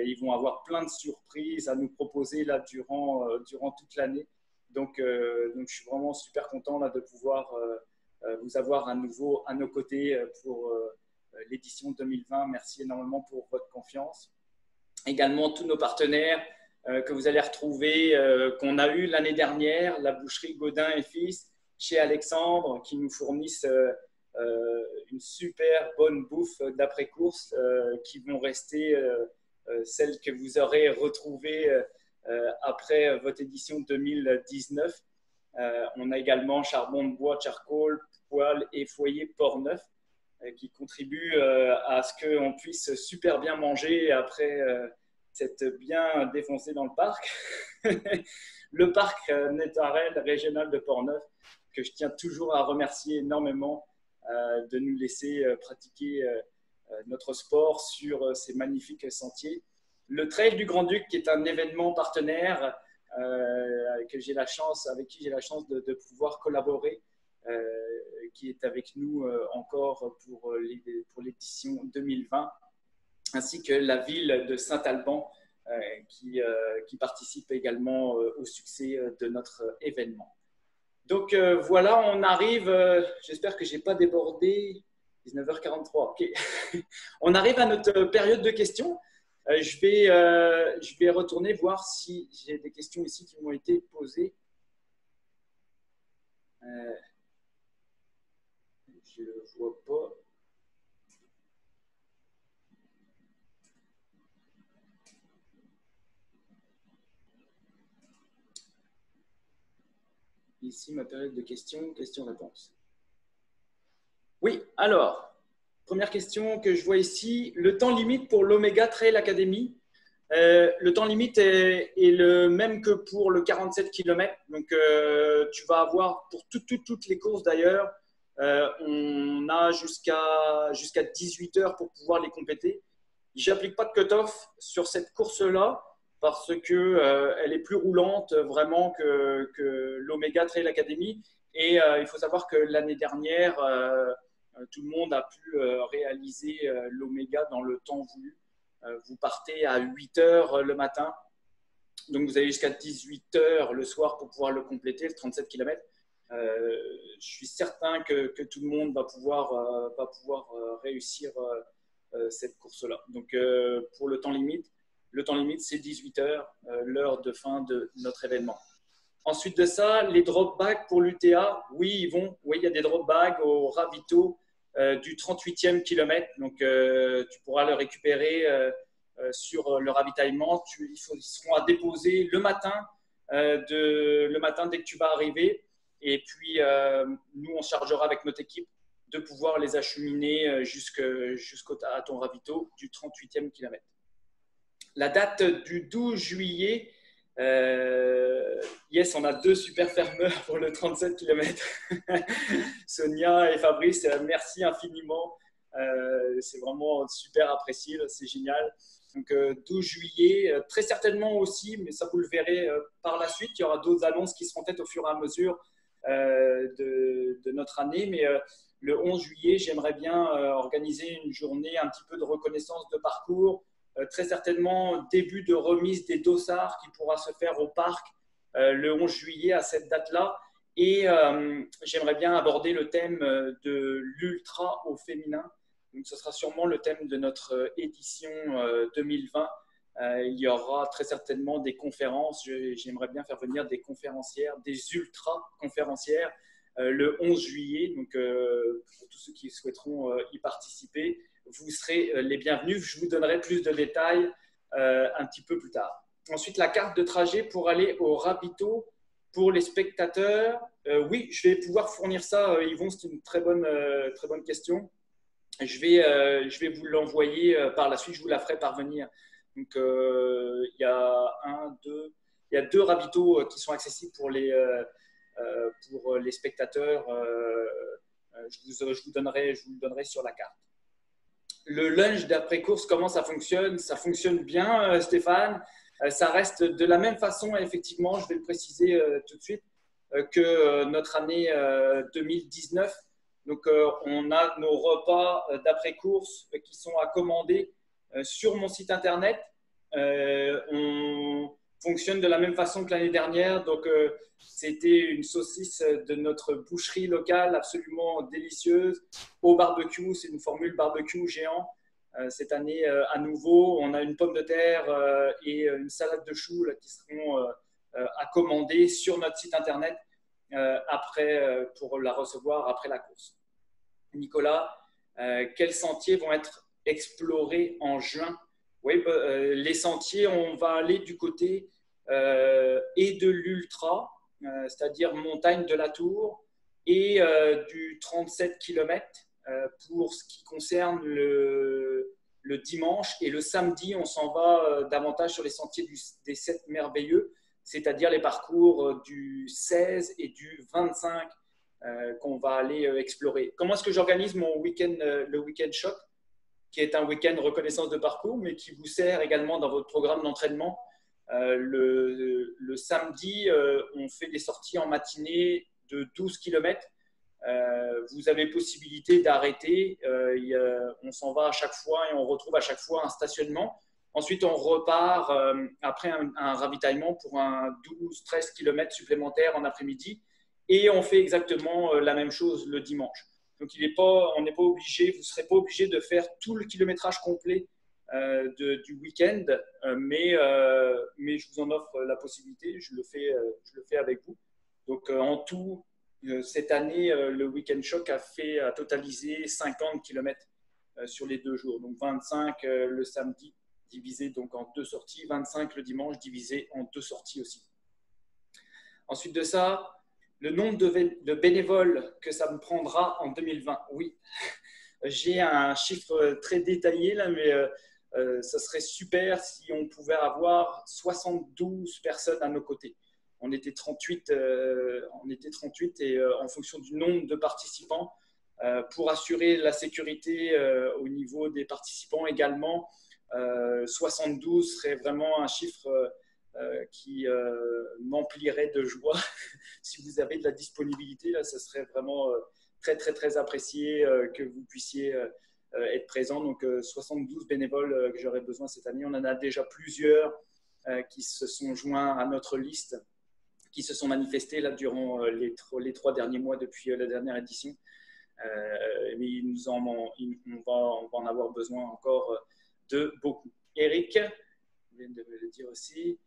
Ils vont avoir plein de surprises à nous proposer là, durant toute l'année. Donc, je suis vraiment super content là, de pouvoir vous avoir à nouveau à nos côtés pour l'édition 2020. Merci énormément pour votre confiance. Également, tous nos partenaires que vous allez retrouver, qu'on a eu l'année dernière, la boucherie Gaudin et Fils, chez Alexandre, qui nous fournissent une super bonne bouffe d'après-course, qui vont rester celles que vous aurez retrouvées après votre édition 2019. On a également charbon de bois, charcoal, poêle et foyer Portneuf, qui contribuent à ce qu'on puisse super bien manger après s'être bien défoncé dans le parc. Le parc naturel régional de Portneuf, que je tiens toujours à remercier énormément de nous laisser pratiquer notre sport sur ces magnifiques sentiers. Le Trail du Grand-Duc, qui est un événement partenaire avec qui j'ai la chance de pouvoir collaborer, qui est avec nous encore pour l'édition 2020, ainsi que la ville de Saint-Alban qui participe également au succès de notre événement. Donc voilà, on arrive, j'espère que je n'ai pas débordé, 19h43, ok. On arrive à notre période de questions. Je vais retourner voir si j'ai des questions ici qui m'ont été posées. Je ne vois pas. Ici, ma période de questions, questions-réponses. Oui, alors, première question que je vois ici. Le temps limite pour l'Omega Trail Academy. Le temps limite est le même que pour le 47 km. Donc, tu vas avoir pour toutes les courses d'ailleurs, on a jusqu'à 18 heures pour pouvoir les compléter. Je n'applique pas de cut-off sur cette course-là parce qu'elle est plus roulante vraiment que l'Omega Trail Academy. Et il faut savoir que l'année dernière, tout le monde a pu réaliser l'Omega dans le temps voulu. Vous partez à 8 heures le matin, donc vous avez jusqu'à 18 heures le soir pour pouvoir le compléter, le 37 km. Je suis certain que tout le monde va pouvoir réussir cette course-là. Donc pour le temps limite c'est 18 heures, l'heure de fin de notre événement. Ensuite de ça, les drop bags pour l'UTA, oui, il y a des drop bags au ravito du 38e kilomètre. Donc, tu pourras le récupérer sur le ravitaillement. Ils seront à déposer le matin dès que tu vas arriver. Et puis, nous, on chargera avec notre équipe de pouvoir les acheminer jusqu'à ton ravito du 38e kilomètre. La date du 12 juillet, yes, on a 2 super fermeurs pour le 37 km. Sonia et Fabrice, merci infiniment. C'est vraiment super apprécié, c'est génial. Donc 12 juillet, très certainement aussi, mais ça vous le verrez par la suite. Il y aura d'autres annonces qui seront faites au fur et à mesure de notre année. Mais le 11 juillet, j'aimerais bien organiser une journée un petit peu de reconnaissance de parcours. Très certainement début de remise des dossards qui pourra se faire au parc le 11 juillet à cette date-là. Et j'aimerais bien aborder le thème de l'ultra au féminin. Donc, ce sera sûrement le thème de notre édition 2020. Il y aura très certainement des conférences. J'aimerais bien faire venir des conférencières, des ultra-conférencières le 11 juillet. Donc, pour tous ceux qui souhaiteront y participer, vous serez les bienvenus. Je vous donnerai plus de détails un petit peu plus tard. Ensuite, la carte de trajet pour aller au ravito pour les spectateurs. Oui, je vais pouvoir fournir ça, Yvon, c'est une très bonne question. Je vais vous l'envoyer par la suite, je vous la ferai parvenir. Donc, il y a 2 ravitaux qui sont accessibles pour les spectateurs. Je vous le donnerai sur la carte. Le lunch d'après-course, comment ça fonctionne? Ça fonctionne bien, Stéphane. Ça reste de la même façon, effectivement, je vais le préciser tout de suite, que notre année 2019. Donc, on a nos repas d'après-course qui sont à commander sur mon site internet. On fonctionne de la même façon que l'année dernière. Donc, c'était une saucisse de notre boucherie locale absolument délicieuse au barbecue. C'est une formule barbecue géant cette année, à nouveau, on a une pomme de terre et une salade de choux là, qui seront à commander sur notre site internet pour la recevoir après la course. Nicolas, quels sentiers vont être explorés en juin? Oui, les sentiers, on va aller du côté et de l'ultra, c'est-à-dire montagne de la Tour, et du 37 km pour ce qui concerne le dimanche. Et le samedi, on s'en va davantage sur les sentiers des 7 merveilleux, c'est-à-dire les parcours du 16 et du 25 qu'on va aller explorer. Comment est-ce que j'organise mon week-end, le week-end choc, qui est un week-end reconnaissance de parcours, mais qui vous sert également dans votre programme d'entraînement. Le samedi, on fait des sorties en matinée de 12 km. Vous avez possibilité d'arrêter. On s'en va à chaque fois et on retrouve à chaque fois un stationnement. Ensuite, on repart après un ravitaillement pour un 12-13 km supplémentaire en après-midi. Et on fait exactement la même chose le dimanche. Donc, on n'est pas obligé, vous ne serez pas obligé de faire tout le kilométrage complet du week-end, mais je vous en offre la possibilité, je le fais avec vous. Donc, en tout, cette année, le Week-end Choc a totalisé 50 km sur les 2 jours. Donc, 25 le samedi, divisé donc en 2 sorties, 25 le dimanche, divisé en 2 sorties aussi. Ensuite de ça, le nombre de bénévoles que ça me prendra en 2020. Oui, j'ai un chiffre très détaillé là, mais ça serait super si on pouvait avoir 72 personnes à nos côtés. On était 38 et en fonction du nombre de participants, pour assurer la sécurité au niveau des participants également, 72 serait vraiment un chiffre qui m'emplirait de joie. Si vous avez de la disponibilité, là, ça serait vraiment très, très, très apprécié que vous puissiez être présent. Donc, 72 bénévoles que j'aurais besoin cette année. On en a déjà plusieurs qui se sont joints à notre liste, qui se sont manifestés là, durant les 3 derniers mois depuis la dernière édition. Mais on va en avoir besoin encore de beaucoup. Eric, je viens de le dire aussi,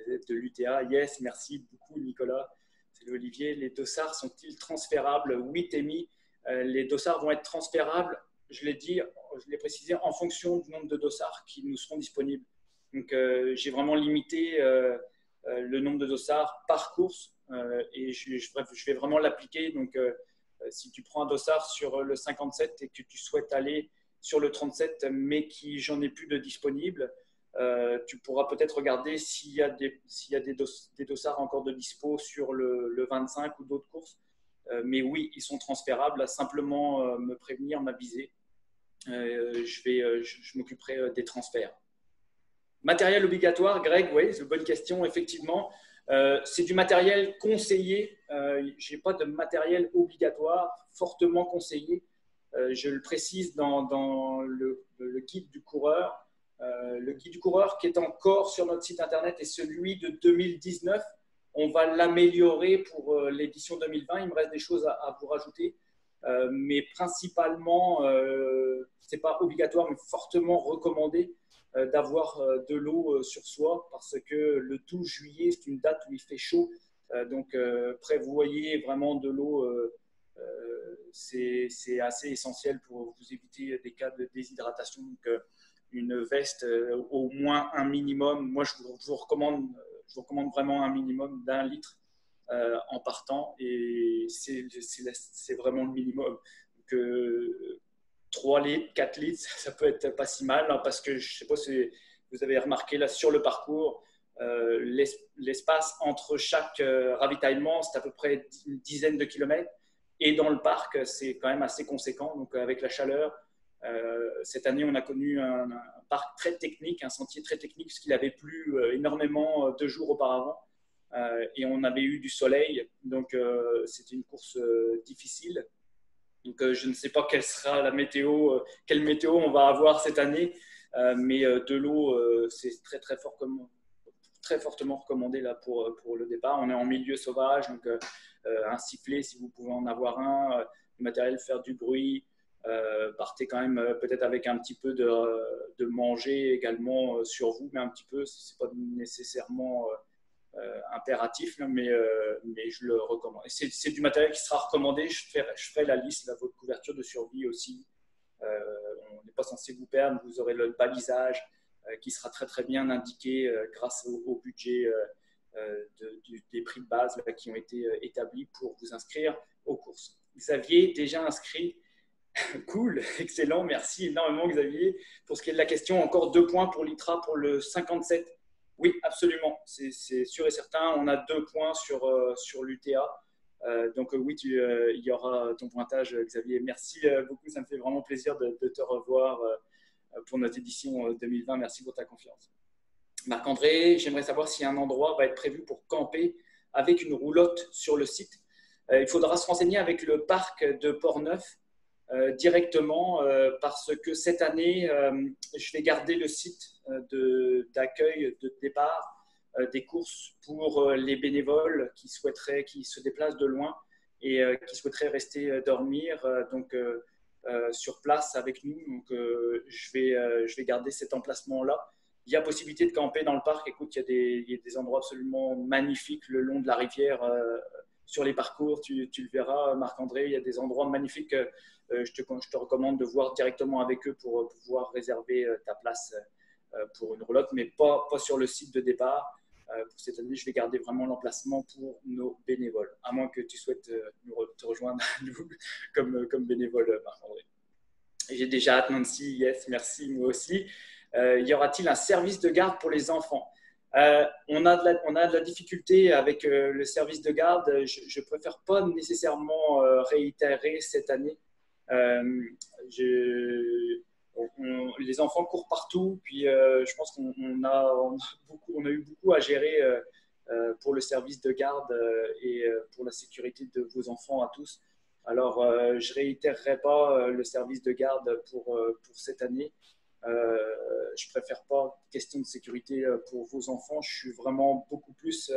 de l'UTA. Yes, merci beaucoup Nicolas. C'est Olivier. Les dossards sont-ils transférables? Oui, Témi. Les dossards vont être transférables, je l'ai précisé, en fonction du nombre de dossards qui nous seront disponibles. Donc, j'ai vraiment limité le nombre de dossards par course et je vais vraiment l'appliquer. Donc, si tu prends un dossard sur le 57 et que tu souhaites aller sur le 37, mais que j'en ai plus de disponibles, tu pourras peut-être regarder s'il y a des dossards encore de dispo sur le 25 ou d'autres courses. Mais oui, ils sont transférables. Simplement me prévenir, m'aviser. Je m'occuperai des transferts. Matériel obligatoire, Greg, oui, c'est une bonne question, effectivement. C'est du matériel conseillé. Je n'ai pas de matériel obligatoire, fortement conseillé. Je le précise dans le guide du coureur. Le guide du coureur qui est encore sur notre site internet est celui de 2019. On va l'améliorer pour l'édition 2020. Il me reste des choses à vous rajouter. Mais principalement, ce n'est pas obligatoire, mais fortement recommandé d'avoir de l'eau sur soi parce que le 12 juillet, c'est une date où il fait chaud. Donc, prévoyez vraiment de l'eau. C'est assez essentiel pour vous éviter des cas de déshydratation. Donc, une veste au moins un minimum. Moi, je vous recommande vraiment un minimum d'1 litre en partant et c'est vraiment le minimum. Donc, 3 litres, 4 litres, ça peut être pas si mal hein, parce que je ne sais pas si vous avez remarqué là sur le parcours, l'espace entre chaque ravitaillement, c'est à peu près une dizaine de kilomètres et dans le parc, c'est quand même assez conséquent. Donc, avec la chaleur, cette année, on a connu un parc très technique, un sentier très technique, parce qu'il avait plu énormément 2 jours auparavant. Et on avait eu du soleil, donc c'était une course difficile. Donc je ne sais pas quelle sera la météo, quelle météo on va avoir cette année, mais de l'eau, c'est très très fort très fortement recommandé là pour le départ. On est en milieu sauvage, donc un sifflet si vous pouvez en avoir un, du matériel faire du bruit, Partez quand même peut-être avec un petit peu de manger également sur vous, mais un petit peu, ce n'est pas nécessairement impératif, là, mais je le recommande. C'est du matériel qui sera recommandé. Je ferai la liste, là, votre couverture de survie aussi. On n'est pas censé vous perdre. Vous aurez le balisage qui sera très très bien indiqué grâce au budget des prix de base là, qui ont été établis pour vous inscrire aux courses. Xavier, déjà inscrit. Cool, excellent, merci énormément Xavier. Pour ce qui est de la question, encore 2 points pour l'ITRA pour le 57. Oui, absolument, c'est sûr et certain. On a 2 points sur l'UTA. Donc oui, il y aura ton pointage Xavier. Merci beaucoup, ça me fait vraiment plaisir de te revoir pour notre édition 2020. Merci pour ta confiance. Marc-André, j'aimerais savoir si un endroit va être prévu pour camper avec une roulotte sur le site. Il faudra se renseigner avec le parc de Portneuf directement parce que cette année, je vais garder le site d'accueil de départ des courses pour les bénévoles qui se déplacent de loin et qui souhaiteraient rester dormir sur place avec nous. Donc, je vais garder cet emplacement-là. Il y a possibilité de camper dans le parc. Écoute, il y a des endroits absolument magnifiques le long de la rivière sur les parcours. Tu le verras, Marc-André, il y a des endroits magnifiques. Je te recommande de voir directement avec eux pour pouvoir réserver ta place pour une roulotte, mais pas sur le site de départ. Pour cette année, je vais garder vraiment l'emplacement pour nos bénévoles, à moins que tu souhaites te rejoindre à nous comme bénévole, Marc-André. J'ai déjà hâte, Nancy. Yes, merci, moi aussi. Y aura-t-il un service de garde pour les enfants? On a de la difficulté avec le service de garde. Je ne préfère pas nécessairement réitérer cette année. Les enfants courent partout, puis je pense qu'on a eu beaucoup à gérer pour le service de garde et pour la sécurité de vos enfants à tous. Alors, je ne réitérerai pas le service de garde pour cette année. Je préfère pas question de sécurité pour vos enfants. Je suis vraiment beaucoup plus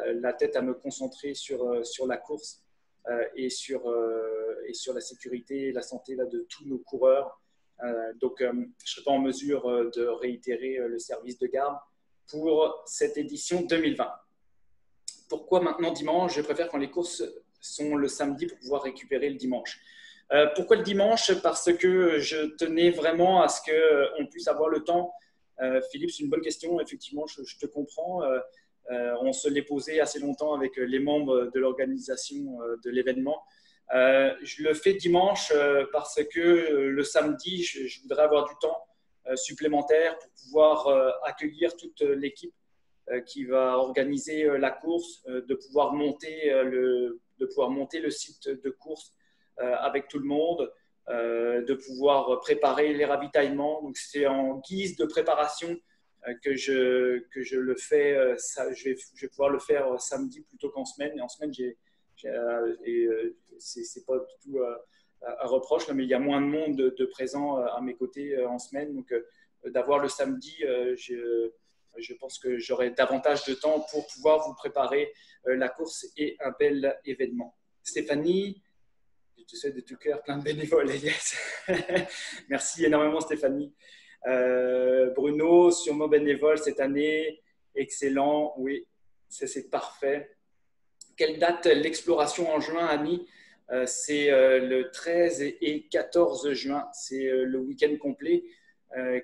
la tête à me concentrer sur la course et sur la sécurité et la santé là, de tous nos coureurs. Donc, je ne serai pas en mesure de réitérer le service de garde pour cette édition 2020. Pourquoi maintenant dimanche? Je préfère quand les courses sont le samedi pour pouvoir récupérer le dimanche. Pourquoi le dimanche? Parce que je tenais vraiment à ce qu'on puisse avoir le temps. Philippe, c'est une bonne question. Effectivement, je te comprends. On se l'est posé assez longtemps avec les membres de l'organisation de l'événement. Je le fais dimanche parce que le samedi, je voudrais avoir du temps supplémentaire pour pouvoir accueillir toute l'équipe qui va organiser la course, de pouvoir monter le site de course avec tout le monde, de pouvoir préparer les ravitaillements. Donc, c'est en guise de préparation que je le fais. Je vais pouvoir le faire samedi plutôt qu'en semaine. Et en semaine, c'est pas du tout un reproche, mais il y a moins de monde de présent à mes côtés en semaine. Donc, d'avoir le samedi, je pense que j'aurai davantage de temps pour pouvoir vous préparer la course et un bel événement. Stéphanie, je te souhaite de tout cœur plein de bénévoles. Yes. Merci énormément, Stéphanie. Bruno, sur nos bénévoles cette année, excellent. Oui, ça c'est parfait. Quelle date l'exploration en juin, Annie? C'est le 13 et 14 juin. C'est le week-end complet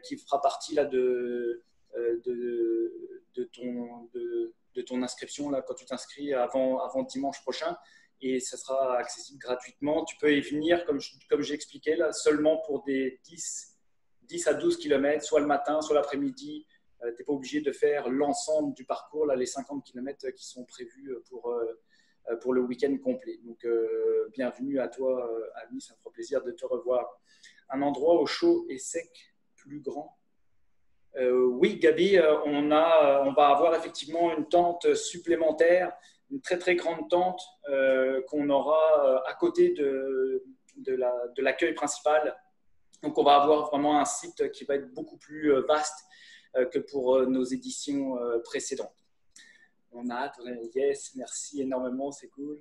qui fera partie là, de ton inscription là, quand tu t'inscris avant dimanche prochain. Et ça sera accessible gratuitement. Tu peux y venir, comme j'expliquais, là, seulement pour des 10 à 12 km, soit le matin, soit l'après-midi. Tu n'es pas obligé de faire l'ensemble du parcours, là, les 50 km qui sont prévus pour le week-end complet. Donc, bienvenue à toi, Annie, ça me fera plaisir de te revoir. Un endroit au chaud et sec plus grand. Oui, Gabi, on va avoir effectivement une tente supplémentaire, une très très grande tente qu'on aura à côté de l'accueil principal. Donc, on va avoir vraiment un site qui va être beaucoup plus vaste que pour nos éditions précédentes. On a hâte, yes, merci énormément, c'est cool.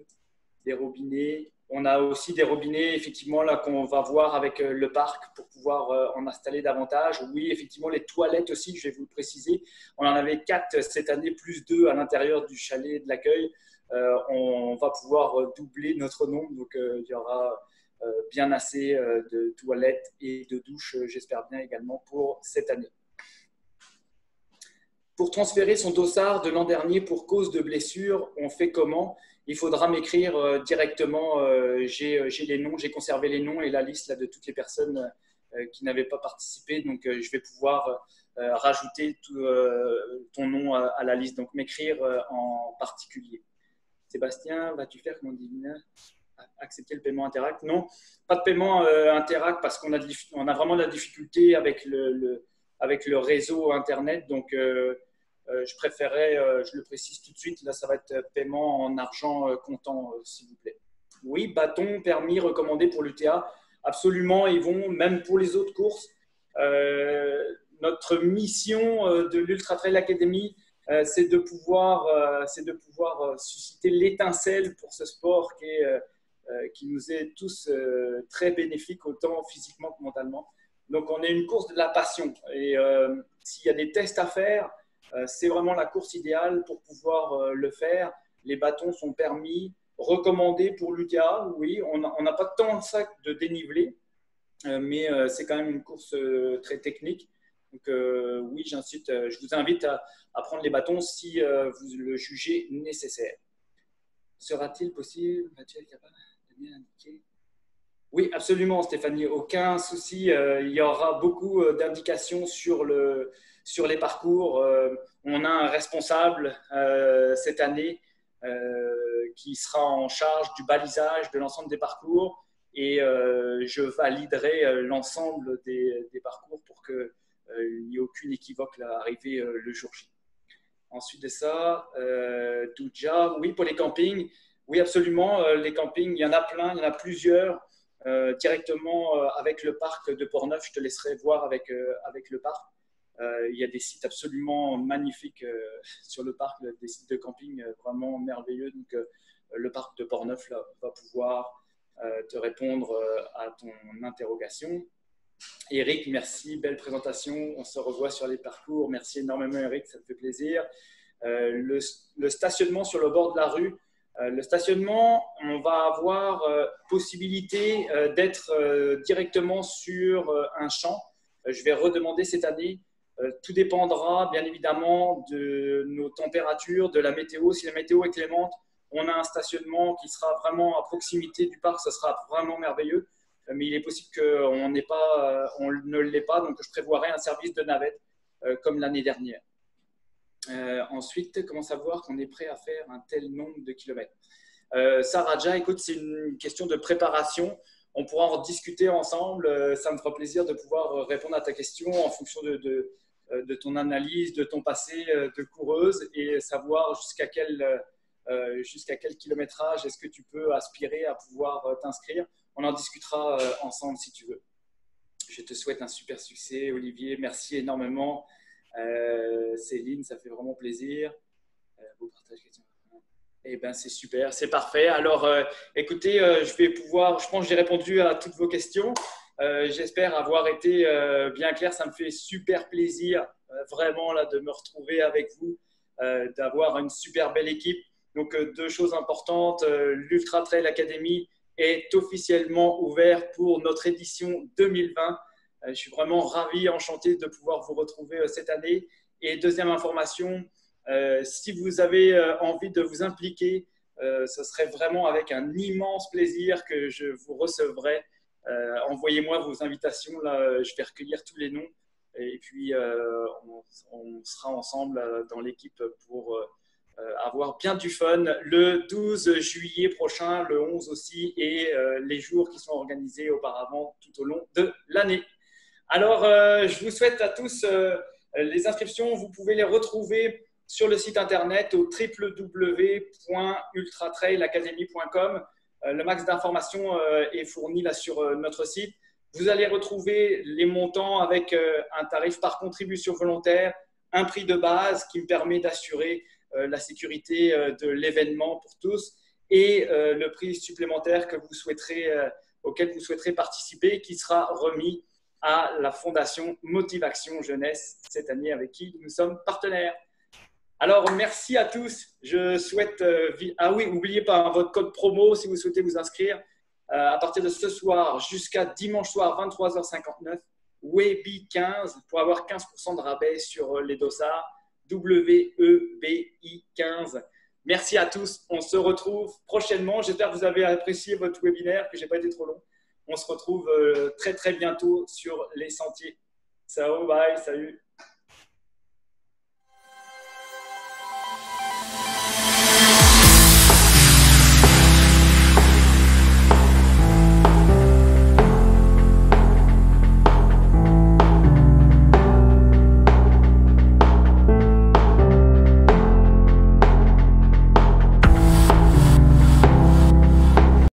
des robinets. On a aussi des robinets, effectivement, là qu'on va voir avec le parc pour pouvoir en installer davantage. Oui, effectivement, les toilettes aussi, je vais vous le préciser. On en avait 4 cette année, plus 2 à l'intérieur du chalet de l'accueil. On va pouvoir doubler notre nombre, donc il y aura bien assez de toilettes et de douches, j'espère bien également, pour cette année. Pour transférer son dossard de l'an dernier pour cause de blessure, on fait comment? Il faudra m'écrire directement. J'ai les noms, j'ai conservé les noms et la liste là, de toutes les personnes qui n'avaient pas participé. Donc, je vais pouvoir rajouter ton nom à la liste. Donc, m'écrire en particulier. Sébastien, vas-tu faire, comment on dit, accepter le paiement Interact? Non, pas de paiement Interact parce qu'on a vraiment de la difficulté avec le réseau Internet. Donc, je préférais, je le précise tout de suite, là, ça va être paiement en argent comptant, s'il vous plaît. Oui, bâton, permis, recommandé pour l'UTA. Absolument, ils vont, même pour les autres courses. Notre mission de l'Ultra Trail Academy, c'est de pouvoir susciter l'étincelle pour ce sport qui nous est tous très bénéfique, autant physiquement que mentalement. Donc, on est une course de la passion. Et s'il y a des tests à faire, c'est vraiment la course idéale pour pouvoir le faire. Les bâtons sont permis, recommandés pour l'UTA. Oui, on n'a pas tant de ça de dénivelé, mais c'est quand même une course très technique. Donc oui, je vous invite à prendre les bâtons si vous le jugez nécessaire. Sera-t-il possible, Mathieu est capable de bien indiquer? Oui, absolument, Stéphanie. Aucun souci. Il y aura beaucoup d'indications sur les parcours. On a un responsable cette année qui sera en charge du balisage de l'ensemble des parcours et je validerai l'ensemble des parcours pour qu'il n'y ait aucune équivoque à arriver le jour J. Ensuite de ça, Douja, oui, pour les campings. Oui, absolument. Les campings, il y en a plein, il y en a plusieurs. Directement avec le parc de Portneuf, je te laisserai voir avec le parc. Il y a des sites absolument magnifiques sur le parc, des sites de camping vraiment merveilleux. Donc, le parc de Portneuf là, va pouvoir te répondre à ton interrogation. Eric, merci, belle présentation. On se revoit sur les parcours. Merci énormément, Eric, ça me fait plaisir. Le stationnement sur le bord de la rue. Le stationnement, on va avoir possibilité d'être directement sur un champ. Je vais redemander cette année. Tout dépendra bien évidemment de nos températures, de la météo. Si la météo est clémente, on a un stationnement qui sera vraiment à proximité du parc. Ça sera vraiment merveilleux. Mais il est possible qu'on ne l'ait pas. Donc, je prévoirai un service de navette comme l'année dernière. Ensuite, comment savoir qu'on est prêt à faire un tel nombre de kilomètres? Ça, Raja, écoute, c'est une question de préparation. On pourra en discuter ensemble. Ça me fera plaisir de pouvoir répondre à ta question en fonction de ton analyse, de ton passé de coureuse et savoir jusqu'à quel kilométrage est-ce que tu peux aspirer à pouvoir t'inscrire. On en discutera ensemble si tu veux. Je te souhaite un super succès, Olivier. Merci énormément. Céline, ça fait vraiment plaisir. Beau partage, question. Eh bien, c'est super, c'est parfait. Alors, écoutez, je pense que j'ai répondu à toutes vos questions. J'espère avoir été bien clair. Ça me fait super plaisir, vraiment, là, de me retrouver avec vous, d'avoir une super belle équipe. Donc, 2 choses importantes. L'Ultra Trail Academy est officiellement ouvert pour notre édition 2020. Je suis vraiment ravi, enchanté de pouvoir vous retrouver cette année. Et deuxième information, si vous avez envie de vous impliquer, ce serait vraiment avec un immense plaisir que je vous recevrai. Envoyez-moi vos invitations, là, je vais recueillir tous les noms. Et puis, on sera ensemble dans l'équipe pour avoir bien du fun le 12 juillet prochain, le 11 aussi, et les jours qui sont organisés auparavant tout au long de l'année. Alors, je vous souhaite à tous les inscriptions. Vous pouvez les retrouver sur le site internet au www.ultratrailacademy.com. Le max d'informations est fourni là sur notre site. Vous allez retrouver les montants avec un tarif par contribution volontaire, un prix de base qui me permet d'assurer la sécurité de l'événement pour tous et le prix supplémentaire que vous souhaiterez, auquel vous souhaiterez participer, qui sera remis à la Fondation Motivation Jeunesse cette année avec qui nous sommes partenaires. Alors, merci à tous. Je souhaite… ah oui, n'oubliez pas votre code promo si vous souhaitez vous inscrire. À partir de ce soir jusqu'à dimanche soir, 23h59, WEBI15 pour avoir 15% de rabais sur les dossards. WEBI15. Merci à tous. On se retrouve prochainement. J'espère que vous avez apprécié votre webinaire, que je n'ai pas été trop long. On se retrouve très, très bientôt sur les sentiers. Ciao, bye, salut.